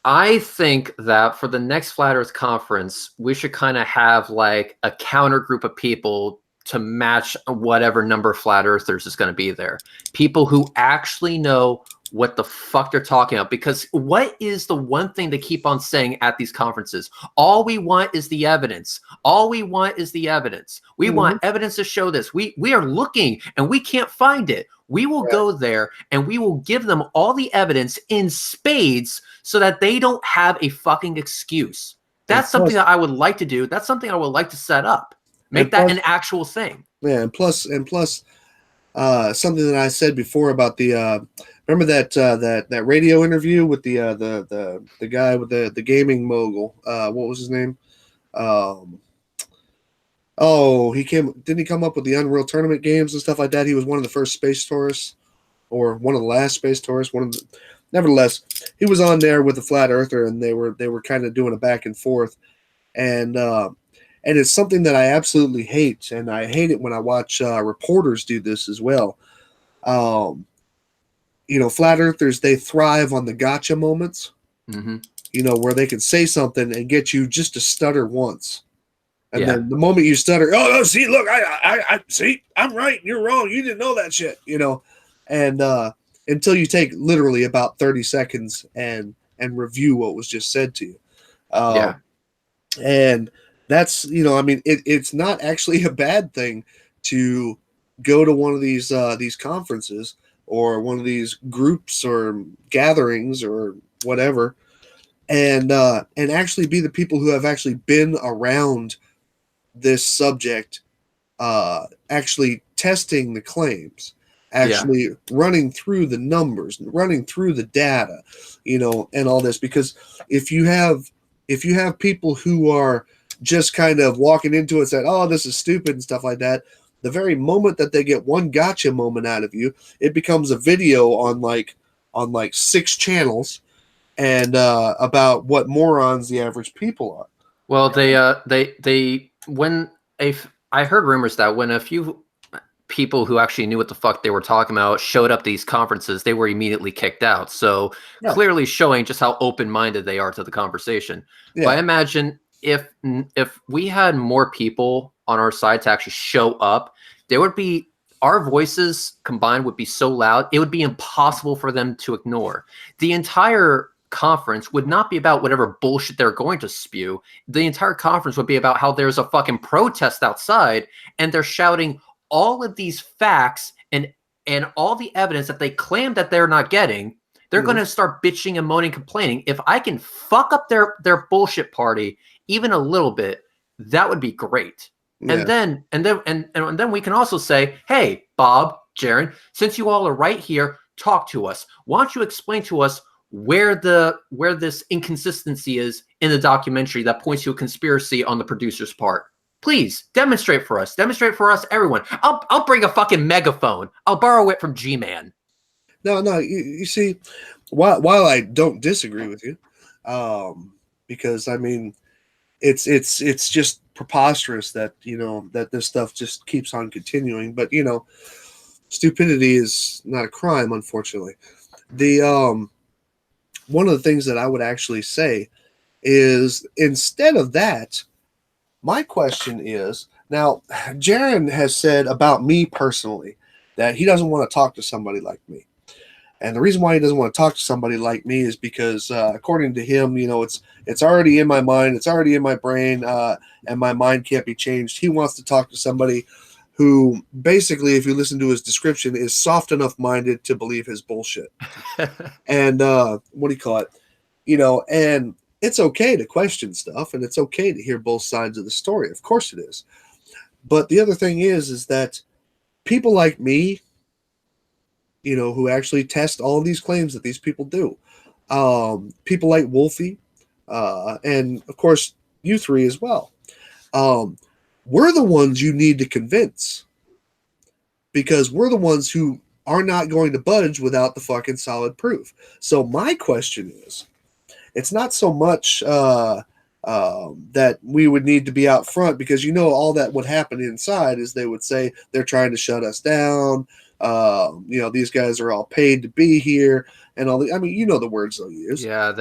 I think that for the next Flat Earth conference, we should kind of have like a counter group of people to match whatever number of Flat Earthers is going to be there. People who actually know what the fuck they're talking about. Because what is the one thing they keep on saying at these conferences? All we want is the evidence. All we want is the evidence. We want evidence to show this. We are looking and we can't find it. We will go there and we will give them all the evidence in spades so that they don't have a fucking excuse. That's something that I would like to do. That's something I would like to set up. Make that an actual thing. Yeah, and plus, something that I said before about the remember that radio interview with the guy with the gaming mogul. What was his name? Didn't he come up with the Unreal Tournament games and stuff like that? He was one of the first space tourists, or one of the last space tourists. Nevertheless, he was on there with the Flat Earther, and they were kind of doing a back and forth, and it's something that I absolutely hate, and I hate it when I watch reporters do this as well. Flat Earthers, they thrive on the gotcha moments, where they can say something and get you just to stutter once. And then the moment you stutter, see, look, I see, I'm right, and you're wrong. You didn't know that shit, and until you take literally about 30 seconds and review what was just said to you. And that's, it's not actually a bad thing to go to one of these conferences or one of these groups or gatherings or whatever, and actually be the people who have actually been around this subject, actually testing the claims, actually running through the numbers, running through the data, and all this. Because if you have people who are just kind of walking into it and saying, "Oh, this is stupid" and stuff like that, the very moment that they get one gotcha moment out of you, it becomes a video on like 6 channels, and about what morons the average people are. Well, I heard rumors that when a few people who actually knew what the fuck they were talking about showed up at these conferences, they were immediately kicked out. So clearly showing just how open-minded they are to the conversation. But I imagine if we had more people on our side to actually show up, our voices combined would be so loud, it would be impossible for them to ignore. The entire conference would not be about whatever bullshit they're going to spew. The entire conference would be about how there's a fucking protest outside and they're shouting all of these facts and all the evidence that they claim that they're not getting. They're going to start bitching and moaning, complaining. If I can fuck up their bullshit party even a little bit, that would be great. And then we can also say, hey, Bob, Jeran, since you all are right here, talk to us. Why don't you explain to us where this inconsistency is in the documentary that points to a conspiracy on the producer's part? Please demonstrate for us, everyone. I'll bring a fucking megaphone. I'll borrow it from G-Man. No, you see, while I don't disagree with you, because I mean, it's just preposterous that that this stuff just keeps on continuing. But stupidity is not a crime, unfortunately. The one of the things that I would actually say is, instead of that, my question is, now Jaron has said about me personally that he doesn't want to talk to somebody like me. And the reason why he doesn't want to talk to somebody like me is because, according to him, it's already in my mind, it's already in my brain, and my mind can't be changed. He wants to talk to somebody who basically, if you listen to his description, is soft enough minded to believe his bullshit. And what do you call it? And it's okay to question stuff, and it's okay to hear both sides of the story. Of course it is. But the other thing is that people like me, who actually test all of these claims that these people do, people like Wolfie, and of course you three as well, we're the ones you need to convince, because we're the ones who are not going to budge without the fucking solid proof. So my question is, it's not so much that we would need to be out front, because all that would happen inside is they would say they're trying to shut us down. These guys are all paid to be here, and all the. I mean, the words they'll use. Yeah,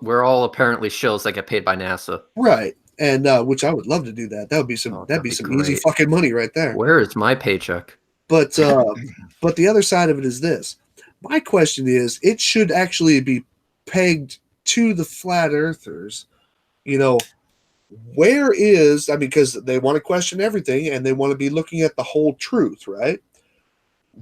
we're all apparently shills that get paid by NASA, right? And which I would love to do that. That would be some. That'd be some easy fucking money right there. Where is my paycheck? But the other side of it is this. My question is, it should actually be pegged to the flat earthers. Where is, because they want to question everything and they want to be looking at the whole truth, right?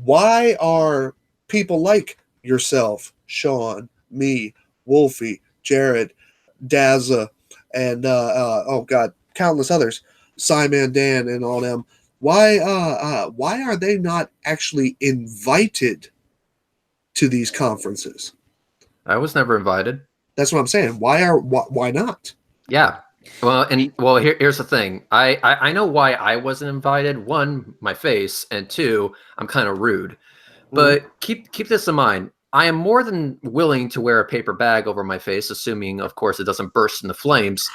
Why are people like yourself, Sean, me, Wolfie, Jared, Dazza, and countless others, Simon, Dan, and all them? Why are they not actually invited to these conferences? I was never invited. That's what I'm saying. Why not? Yeah. Well, here's the thing. I know why I wasn't invited. One, my face, and two, I'm kind of rude. But keep this in mind. I am more than willing to wear a paper bag over my face, assuming, of course, it doesn't burst into flames.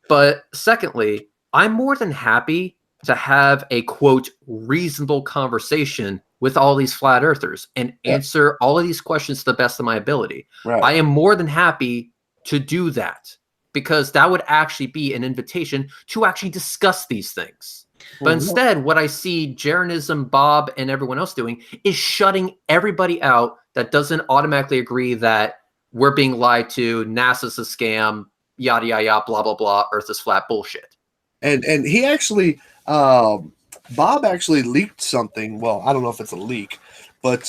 But secondly, I'm more than happy to have a, quote, reasonable conversation with all these flat earthers and answer all of these questions to the best of my ability. Right. I am more than happy to do that, because that would actually be an invitation to actually discuss these things. But instead, what I see Jaronism, Bob, and everyone else doing is shutting everybody out that doesn't automatically agree that we're being lied to, NASA's a scam, yada, yada, yada, blah, blah, blah, Earth is flat bullshit. And he actually, Bob actually leaked something. Well, I don't know if it's a leak, but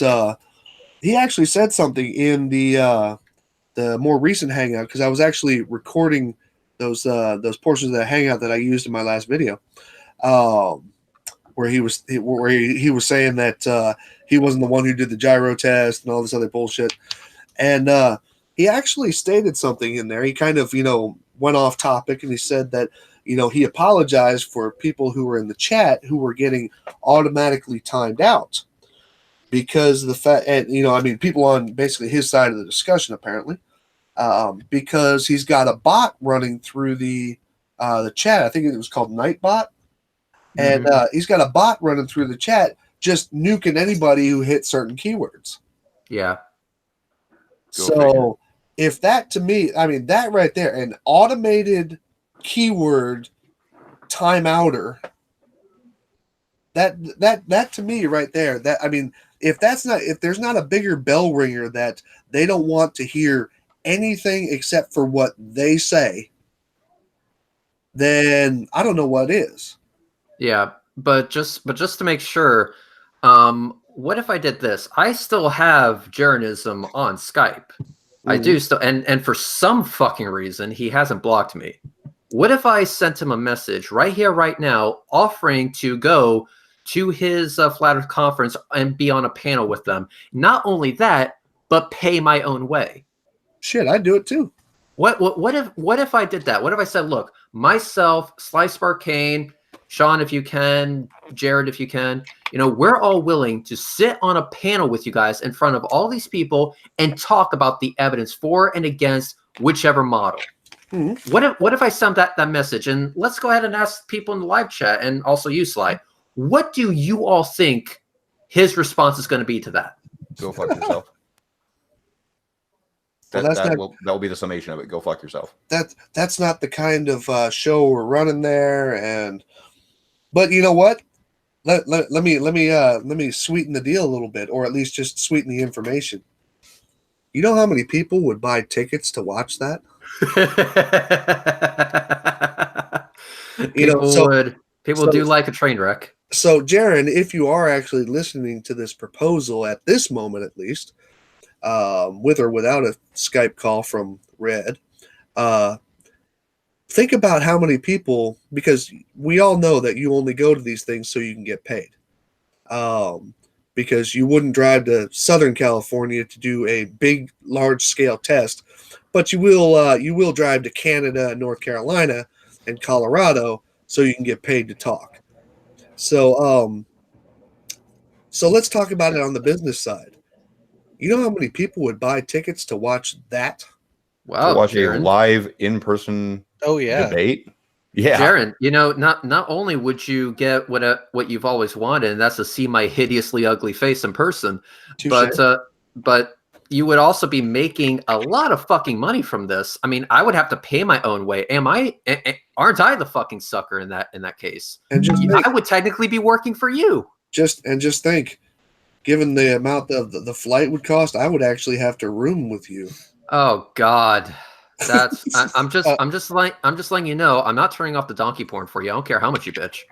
he actually said something in the more recent hangout, because I was actually recording those portions of the hangout that I used in my last video, where he was saying that he wasn't the one who did the gyro test and all this other bullshit, and he actually stated something in there. He kind of went off topic, and he said that he apologized for people who were in the chat who were getting automatically timed out, because the fact, and people on basically his side of the discussion apparently, because he's got a bot running through the chat. I think it was called Nightbot, and he's got a bot running through the chat just nuking anybody who hit certain keywords. Yeah. So if that, to me, that right there, an automated keyword timeouter, that to me right there, if there's not a bigger bell ringer that they don't want to hear anything except for what they say, then I don't know what is. Yeah, but just to make sure, what if I did this? I still have Jaronism on Skype. I do still, and for some fucking reason, he hasn't blocked me. What if I sent him a message right here, right now, offering to go to his Flat Earth conference and be on a panel with them? Not only that, but pay my own way. Shit, I'd do it too. What if I did that? What if I said, look, myself, Slice Barcane, Sean, if you can, Jared, if you can, we're all willing to sit on a panel with you guys in front of all these people and talk about the evidence for and against whichever model. What if I sent that message? And let's go ahead and ask people in the live chat, and also you, Sly. What do you all think his response is going to be to that? Go fuck yourself. That will be the summation of it. Go fuck yourself. That's not the kind of show we're running there. But you know what? Let me sweeten the deal a little bit, or at least just sweeten the information. You know how many people would buy tickets to watch that? People would People do like a train wreck. So, Jaron, if you are actually listening to this proposal at this moment, at least, with or without a Skype call from Red, think about how many people, because we all know that you only go to these things so you can get paid. Because you wouldn't drive to Southern California to do a big, large-scale test, but you will drive to Canada and North Carolina and Colorado so you can get paid to talk. So let's talk about it on the business side. You know how many people would buy tickets to watch that? Wow, to watch a Jaron. live in-person Oh yeah. debate. Yeah. Jaron, not only would you get what you've always wanted, and that's to see my hideously ugly face in person, but you would also be making a lot of fucking money from this. I mean, I would have to pay my own way. Aren't I the fucking sucker in that case? And I would technically be working for you. Just think, given the amount of the flight would cost, I would actually have to room with you. Oh God. I'm just letting you know I'm not turning off the donkey porn for you. I don't care how much you bitch.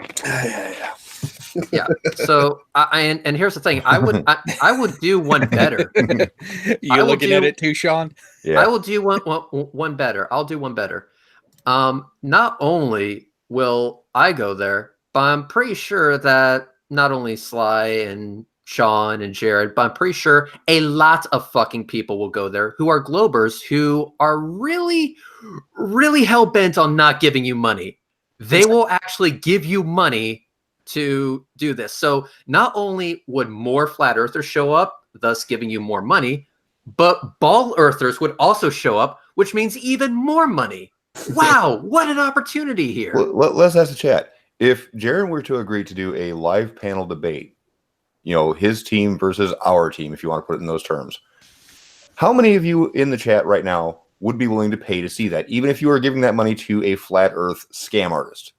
Yeah. So and here's the thing. I would do one better. You looking at it too, Sean? Yeah. I will do one better. I'll do one better. Not only will I go there, but I'm pretty sure that not only Sly and Sean and Jared, but I'm pretty sure a lot of fucking people will go there who are Globers who are really, really hell-bent on not giving you money. They will actually give you money to do this. So not only would more flat earthers show up, thus giving you more money, but ball earthers would also show up, which means even more money. Wow, what an opportunity here. Let's ask the chat. If Jaron were to agree to do a live panel debate, his team versus our team, if you want to put it in those terms, how many of you in the chat right now would be willing to pay to see that, even if you were giving that money to a flat earth scam artist?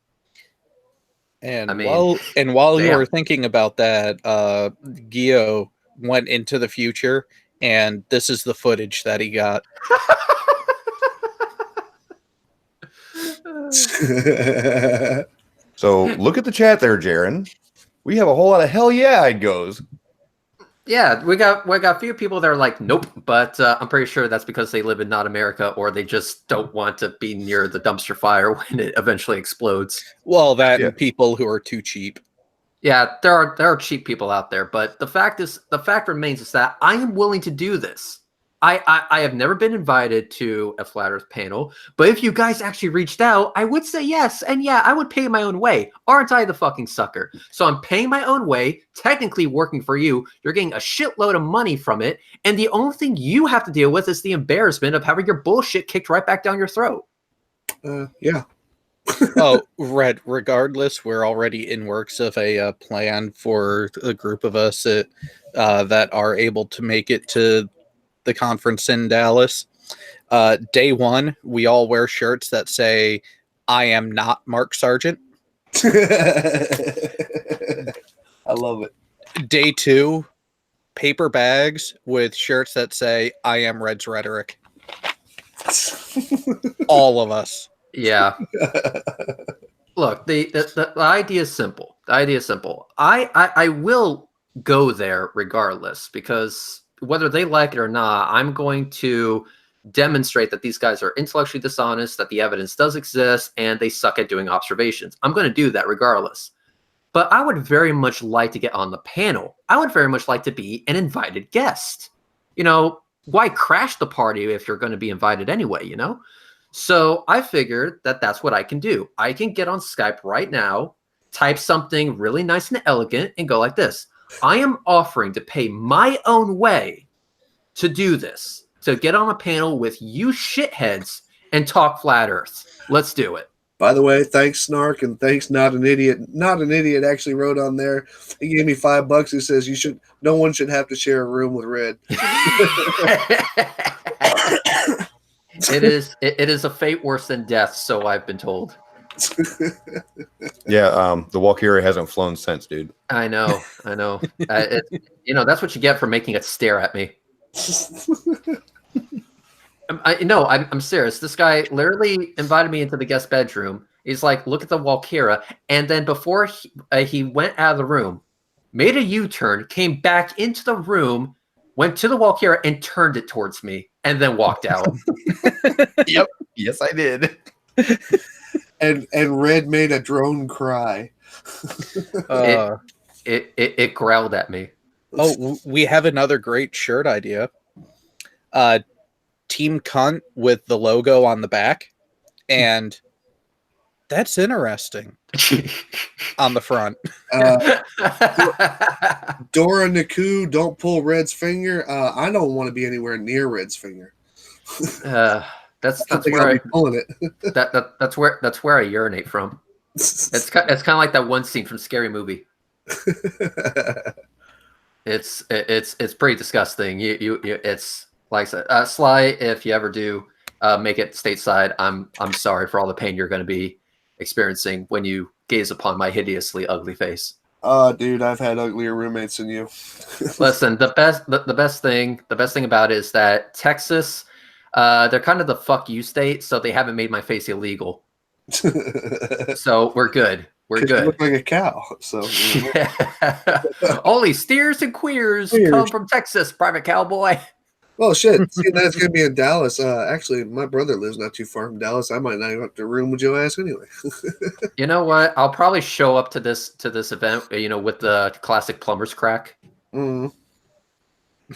And while you were thinking about that, Gio went into the future, and this is the footage that he got. So look at the chat there, Jaron. We have a whole lot of hell yeah it goes. Yeah, we got a few people that are like, nope, but I'm pretty sure that's because they live in not America, or they just don't want to be near the dumpster fire when it eventually explodes. Well, and people who are too cheap. Yeah, there are cheap people out there, but the fact remains is that I am willing to do this. I have never been invited to a flat earth panel, but if you guys actually reached out, I would say yes. And yeah, I would pay my own way. Aren't I the fucking sucker? So I'm paying my own way, technically working for you. You're getting a shitload of money from it. And the only thing you have to deal with is the embarrassment of having your bullshit kicked right back down your throat. Yeah. Oh, Red, regardless, we're already in works of a plan for a group of us that are able to make it to the conference in Dallas. Day one, we all wear shirts that say, "I am not Mark Sargent." I love it. Day two, paper bags with shirts that say, "I am Red's Rhetoric." All of us. Yeah. Look, the idea is simple. The idea is simple. I will go there regardless, because whether they like it or not, I'm going to demonstrate that these guys are intellectually dishonest, that the evidence does exist, and they suck at doing observations. I'm going to do that regardless. But I would very much like to get on the panel. I would very much like to be an invited guest. Why crash the party if you're going to be invited anyway, So I figured that that's what I can do. I can get on Skype right now, type something really nice and elegant, and go like this. I am offering to pay my own way to do this, to get on a panel with you shitheads and talk flat earth. Let's do it. By the way, thanks, Snark, and thanks, Not an Idiot. Not an Idiot actually wrote on there. He gave me $5. He says no one should have to share a room with Red. It is a fate worse than death, so I've been told. Yeah, the Walkyria hasn't flown since, dude. I know. That's what you get for making it stare at me. I'm serious. This guy literally invited me into the guest bedroom. He's like, look at the Walkira. And then before he went out of the room, made a U-turn, came back into the room, went to the Walkira and turned it towards me, and then walked out. Yep. Yes, I did. And Red made a drone cry. It growled at me. Oh, we have another great shirt idea. Team Cunt with the logo on the back, and that's interesting on the front. Dora Naku, don't pull Red's finger. I don't want to be anywhere near Red's finger. That's I think where I'll be pulling it. that's where I urinate from. It's kind of like that one scene from Scary Movie. It's pretty disgusting. It's like I said, Sly, if you ever do make it stateside, I'm sorry for all the pain you're going to be experiencing when you gaze upon my hideously ugly face. Dude, I've had uglier roommates than you. Listen, the best thing about it is that Texas, they're kind of the fuck you state, so they haven't made my face illegal. So we're good. We're good. You look like a cow. So only steers and queers come from Texas, private cowboy. Oh shit! See, that's gonna be in Dallas. Actually, my brother lives not too far from Dallas. I might not even have to room with your ass anyway. You know what? I'll probably show up to this event. With the classic plumber's crack. Mm.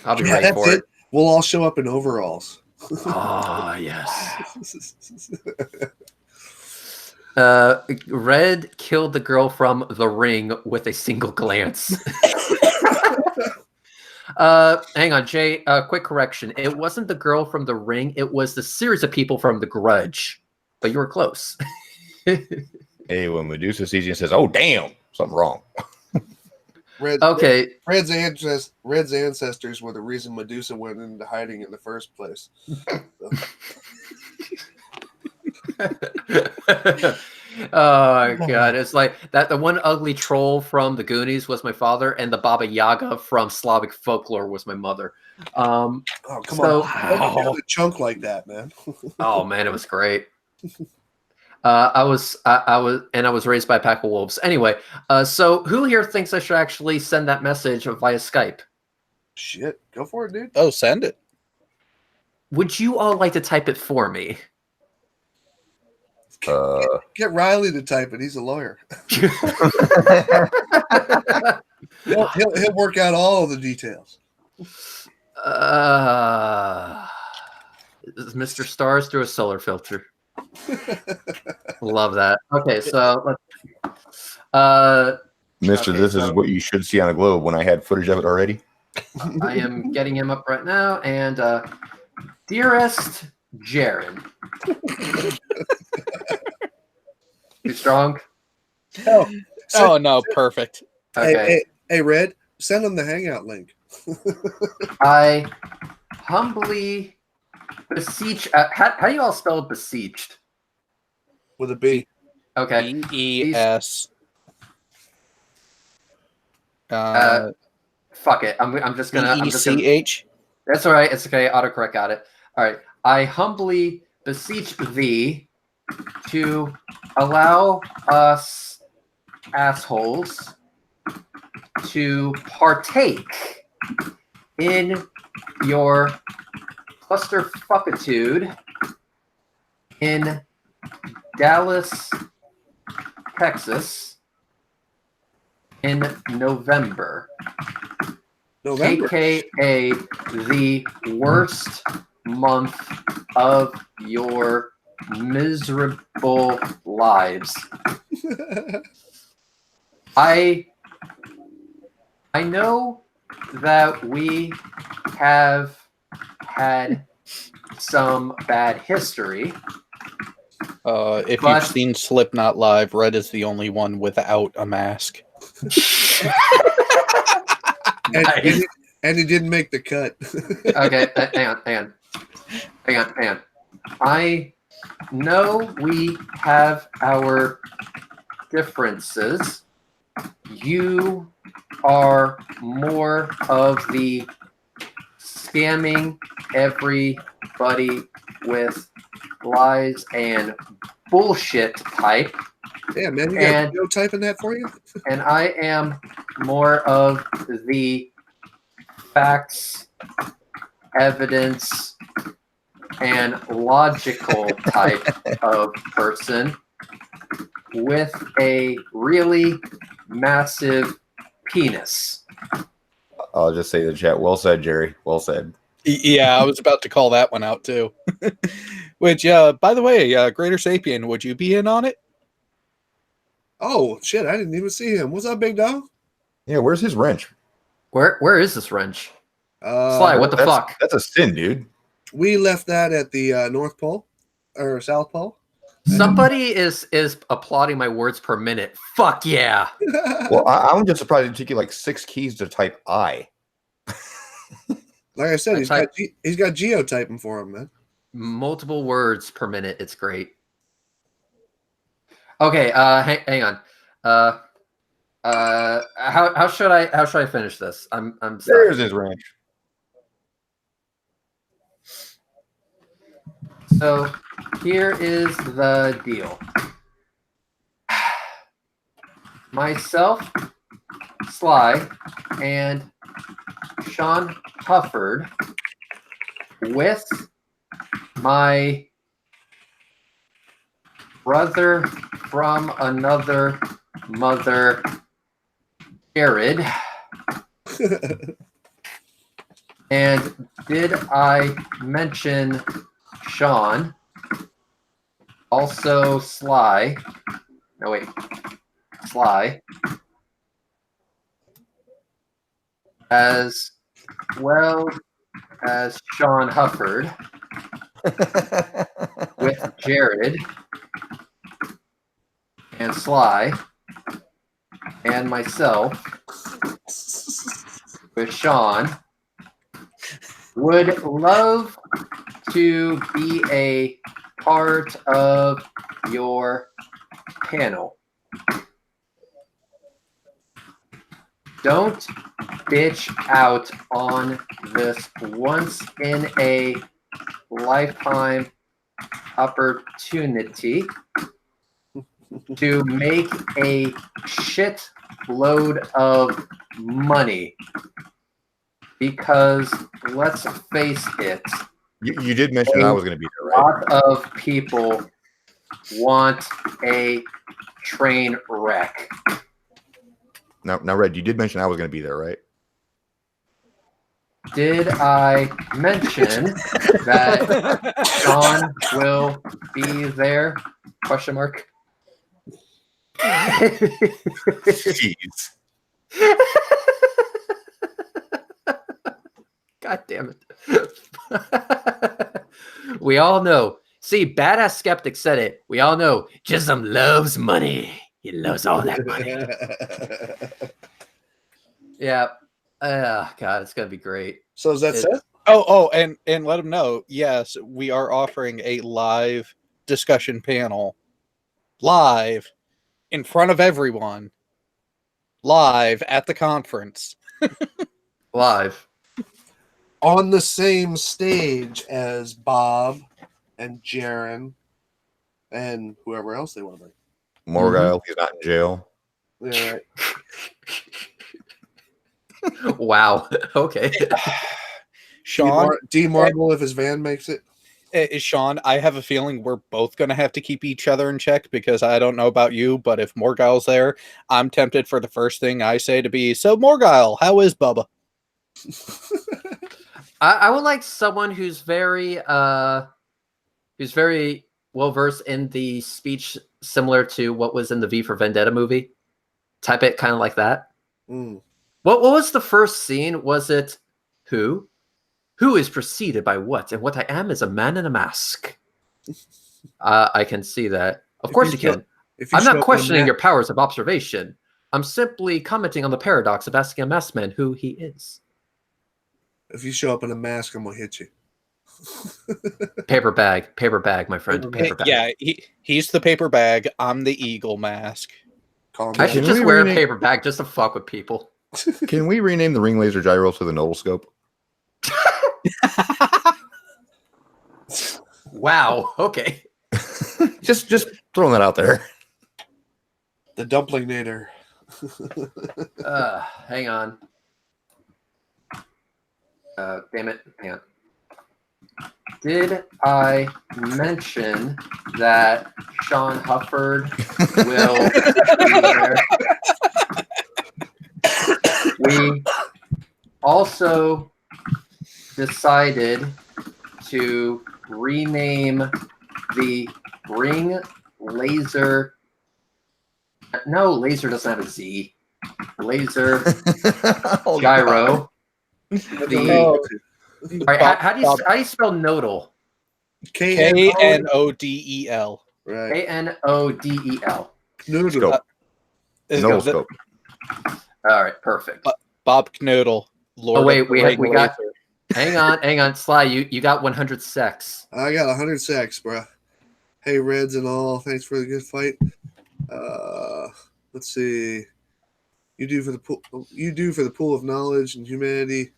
I'll be ready for it. We'll all show up in overalls. Oh yes. Red killed the girl from The Ring with a single glance. Hang on, Jay. Quick correction. It wasn't the girl from The Ring. It was the series of people from The Grudge. But you were close. Hey, when Medusa sees you and says, "Oh, damn, something wrong." Red's ancestors were the reason Medusa went into hiding in the first place. Oh god, it's like that. The one ugly troll from the Goonies was my father, and the Baba Yaga from Slavic folklore was my mother. Oh, come on! Wow. A chunk like that, man. Oh man, it was great. I was raised by a pack of wolves. Anyway, so who here thinks I should actually send that message via Skype? Shit, go for it, dude. Oh, send it. Would you all like to type it for me? Get Riley to type it. He's a lawyer. he'll work out all of the details. Mr. Stars through a solar filter. Love that. Okay, so Mister, this is what you should see on a globe when I had footage of it already. I am getting him up right now, and dearest Jaron. Too strong? Oh no, perfect. Okay. Hey, Red, send him the Hangout link. I humbly beseech. How do you all spell beseeched? With a B. Okay. B-E-S. Fuck it. I'm just gonna. E-C-H. That's all right. It's okay. Autocorrect got it. All right. I humbly beseech thee to allow us assholes to partake in your clusterfuckitude in Dallas, Texas in November. AKA the worst month of your miserable lives. I know that we have had some bad history. If you've seen Slipknot live, Red is the only one without a mask. And he didn't make the cut. Okay, hang on. I know we have our differences. You are more of the scamming every buddy with lies and bullshit type, Yeah, man, you got And- Joe typing that for you? and I am more of the facts, evidence, and logical type of person with a really massive penis. I'll just say in the chat. Well said, Jerry. Well said. Yeah, I was about to call that one out too. Which, by the way, Greater Sapien, would you be in on it? Oh, shit, I didn't even see him. What's up, big dog? Yeah, where's his wrench? Where is this wrench? Sly, what the fuck? That's a sin, dude. We left that at the North Pole or South Pole. Somebody is applauding my words per minute. Fuck yeah. Well, I'm just surprised it took you like 6 keys to type I. Like I said, I he's got geotyping for him, man. Multiple words per minute. It's great. Okay, hang on. How should I finish this? I'm sorry. There's his wrench. So here is the deal. Myself, Sly, and Sean Hufford with my brother from another mother, Jared. And did I mention Sean? Also Sly. No, wait. Sly. As well as Sean Hufford with Jared and Sly and myself with Sean would love to be a part of your panel. Don't bitch out on this once in a lifetime opportunity to make a shit load of money. Because let's face it, You did mention I was going to be there, a right? lot of people want a train wreck. Now, Red, you did mention I was going to be there, right? Did I mention that Sean will be there? Question mark. Jeez. God damn it. We all know. See, Badass Skeptic said it. We all know Jism loves money. He loves all that money. Yeah. God, it's gonna be great. So is that It- set? Oh, and let them know. Yes, we are offering a live discussion panel, live in front of everyone, live at the conference. Live. On the same stage as Bob and Jeran and whoever else they want to bring. Morgile, he's not in jail. Yeah, right. Wow. Okay. Sean, D Marble if his van makes it. Sean, I have a feeling we're both going to have to keep each other in check because I don't know about you, but if Morgile's there, I'm tempted for the first thing I say to be, so Morgile, how is Bubba? I would like someone who's very well versed in the speech similar to what was in the V for Vendetta movie. Type it kind of like that. Mm. What was the first scene? Was it who? Who is preceded by what? And what I am is a man in a mask. I can see that. Of course you can. I'm not questioning your powers of observation. I'm simply commenting on the paradox of asking a masked man who he is. If you show up in a mask, I'm gonna hit you. Paper bag, my friend. Paper Paper bag. Yeah, he's the paper bag. I'm the eagle mask. Call me I out. should Can just we wear a rename- paper bag just to fuck with people. Can we rename the ring laser gyros to the nodal scope? Wow. Okay. Just throwing that out there. The Dumplingnator. Hang on. Damn it. Hang on. Did I mention that Sean Hufford will be there? We also decided to rename the Ring Laser. No, laser doesn't have a Z. Laser Oh, Gyro. Oh, All right, how do you spell nodal? Knodel. Right. Knodel. Noodle. Scope. Let's No go. scope. All right, perfect. Bob Knodel. Lord Oh wait, of the we Ring got. Laser. Hang on, Sly. You got 100 secs. I got 100 sacks, bro. Hey, Reds and all. Thanks for the good fight. Let's see. You do for the pool of knowledge and humanity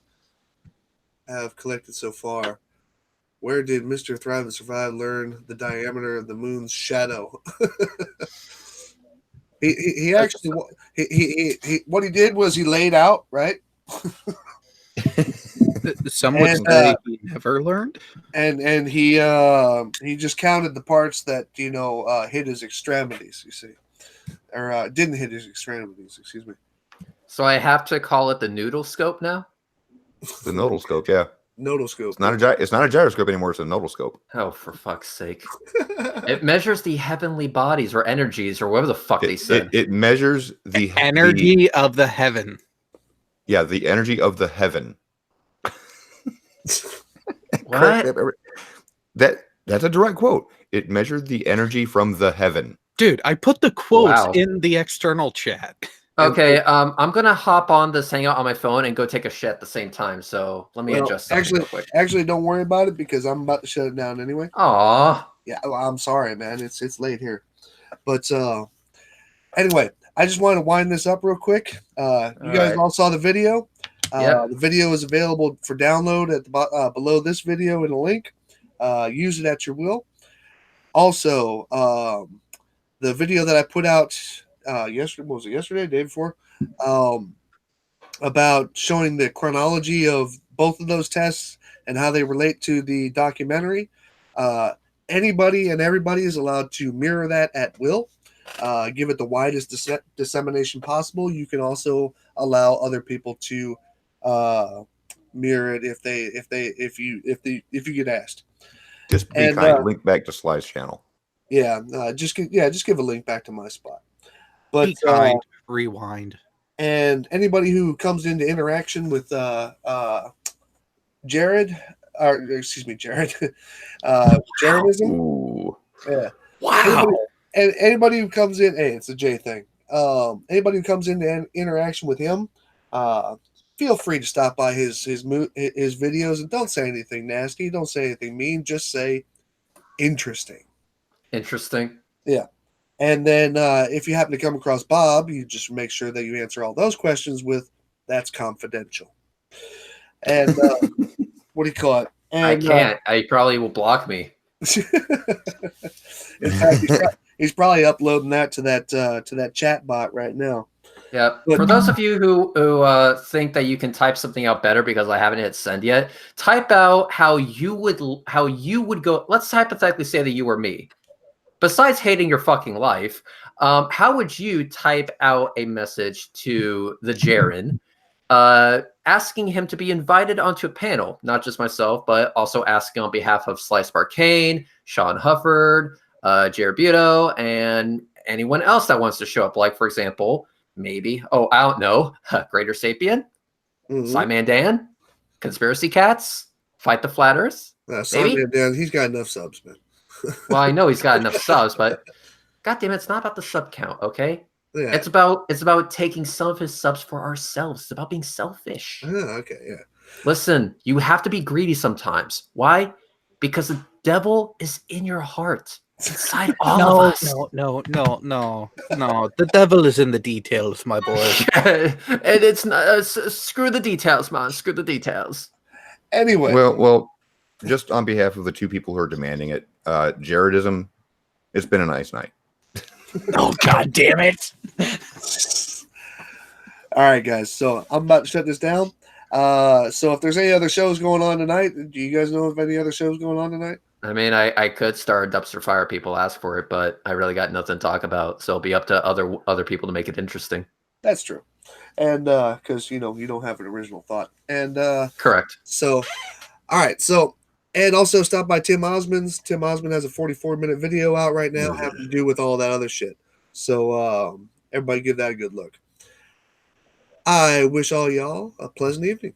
have collected so far. Where did Mr. Thrive and Survive learn the diameter of the moon's shadow? he actually he what he did was he laid out, right? Some would And, say he never learned. And he just counted the parts that hit his extremities, you see. Or didn't hit his extremities, excuse me. So I have to call it the noodle scope now. The nodal scope, yeah. Nodal scope. It's not a gyroscope anymore. It's a nodal scope. Oh, for fuck's sake! It measures the heavenly bodies or energies or whatever the fuck they said. It measures the Energy of the heaven. Yeah, the energy of the heaven. What? That's a direct quote. It measured the energy from the heaven. Dude, I put the quotes Wow. in the external chat. Okay, I'm gonna hop on this hangout on my phone and go take a shit at the same time. So let me adjust something real quick. Actually, don't worry about it because I'm about to shut it down anyway. Aw. Yeah, well, I'm sorry, man. It's late here, but anyway, I just want to wind this up real quick. You guys all saw the video. Yep. The video is available for download at the below this video in a link. Use it at your will. Also, the video that I put out yesterday, was it yesterday, day before, about showing the chronology of both of those tests and how they relate to the documentary. Anybody and everybody is allowed to mirror that at will. Give it the widest dissemination possible. You can also allow other people to mirror it if you get asked. Just be kind. Link back to Sly's channel. Yeah, just give a link back to my spot. But Be kind, rewind. And anybody who comes into interaction with Jared, Jaronism. Ooh. Yeah. Wow. Anybody who comes in, hey, it's a J thing. Anybody who comes into interaction with him, feel free to stop by his videos and don't say anything nasty. Don't say anything mean. Just say interesting. Interesting. Yeah. And then if you happen to come across Bob, you just make sure that you answer all those questions with "that's confidential." And what do you call it? And, I can't. I probably will block me. In fact, he's probably uploading that to that chat bot right now. Yeah. But- For those of you who think that you can type something out better because I haven't hit send yet, type out how you would go. Let's hypothetically say that you were me. Besides hating your fucking life, how would you type out a message to the Jaron, asking him to be invited onto a panel? Not just myself, but also asking on behalf of Slice Barcane, Sean Hufford, Jared Buto, and anyone else that wants to show up. Like, for example, maybe, I don't know, Greater Sapien, Simon Dan, Conspiracy Cats, Fight the Flat Earth. Simon Dan, he's got enough subs, man. Well, I know he's got enough subs, but goddamn, it's not about the sub count, okay? Yeah. It's about taking some of his subs for ourselves. It's about being selfish. Okay, yeah. Listen, you have to be greedy sometimes. Why? Because the devil is in your heart. It's inside all of us. No. The devil is in the details, my boy. And it's not, screw the details, man. Screw the details. Anyway. Well, just on behalf of the two people who are demanding it, Jaronism, it's been a nice night. Oh god damn it! All right, guys. So I'm about to shut this down. So if there's any other shows going on tonight, do you guys know of any other shows going on tonight? I mean, I could start a dumpster fire. People ask for it, but I really got nothing to talk about. So it'll be up to other people to make it interesting. That's true. And because you don't have an original thought. And Correct. so all right, so and also stop by Tim Osmond's. Tim Osmond has a 44-minute video out right now having to do with all that other shit. So everybody give that a good look. I wish all y'all a pleasant evening.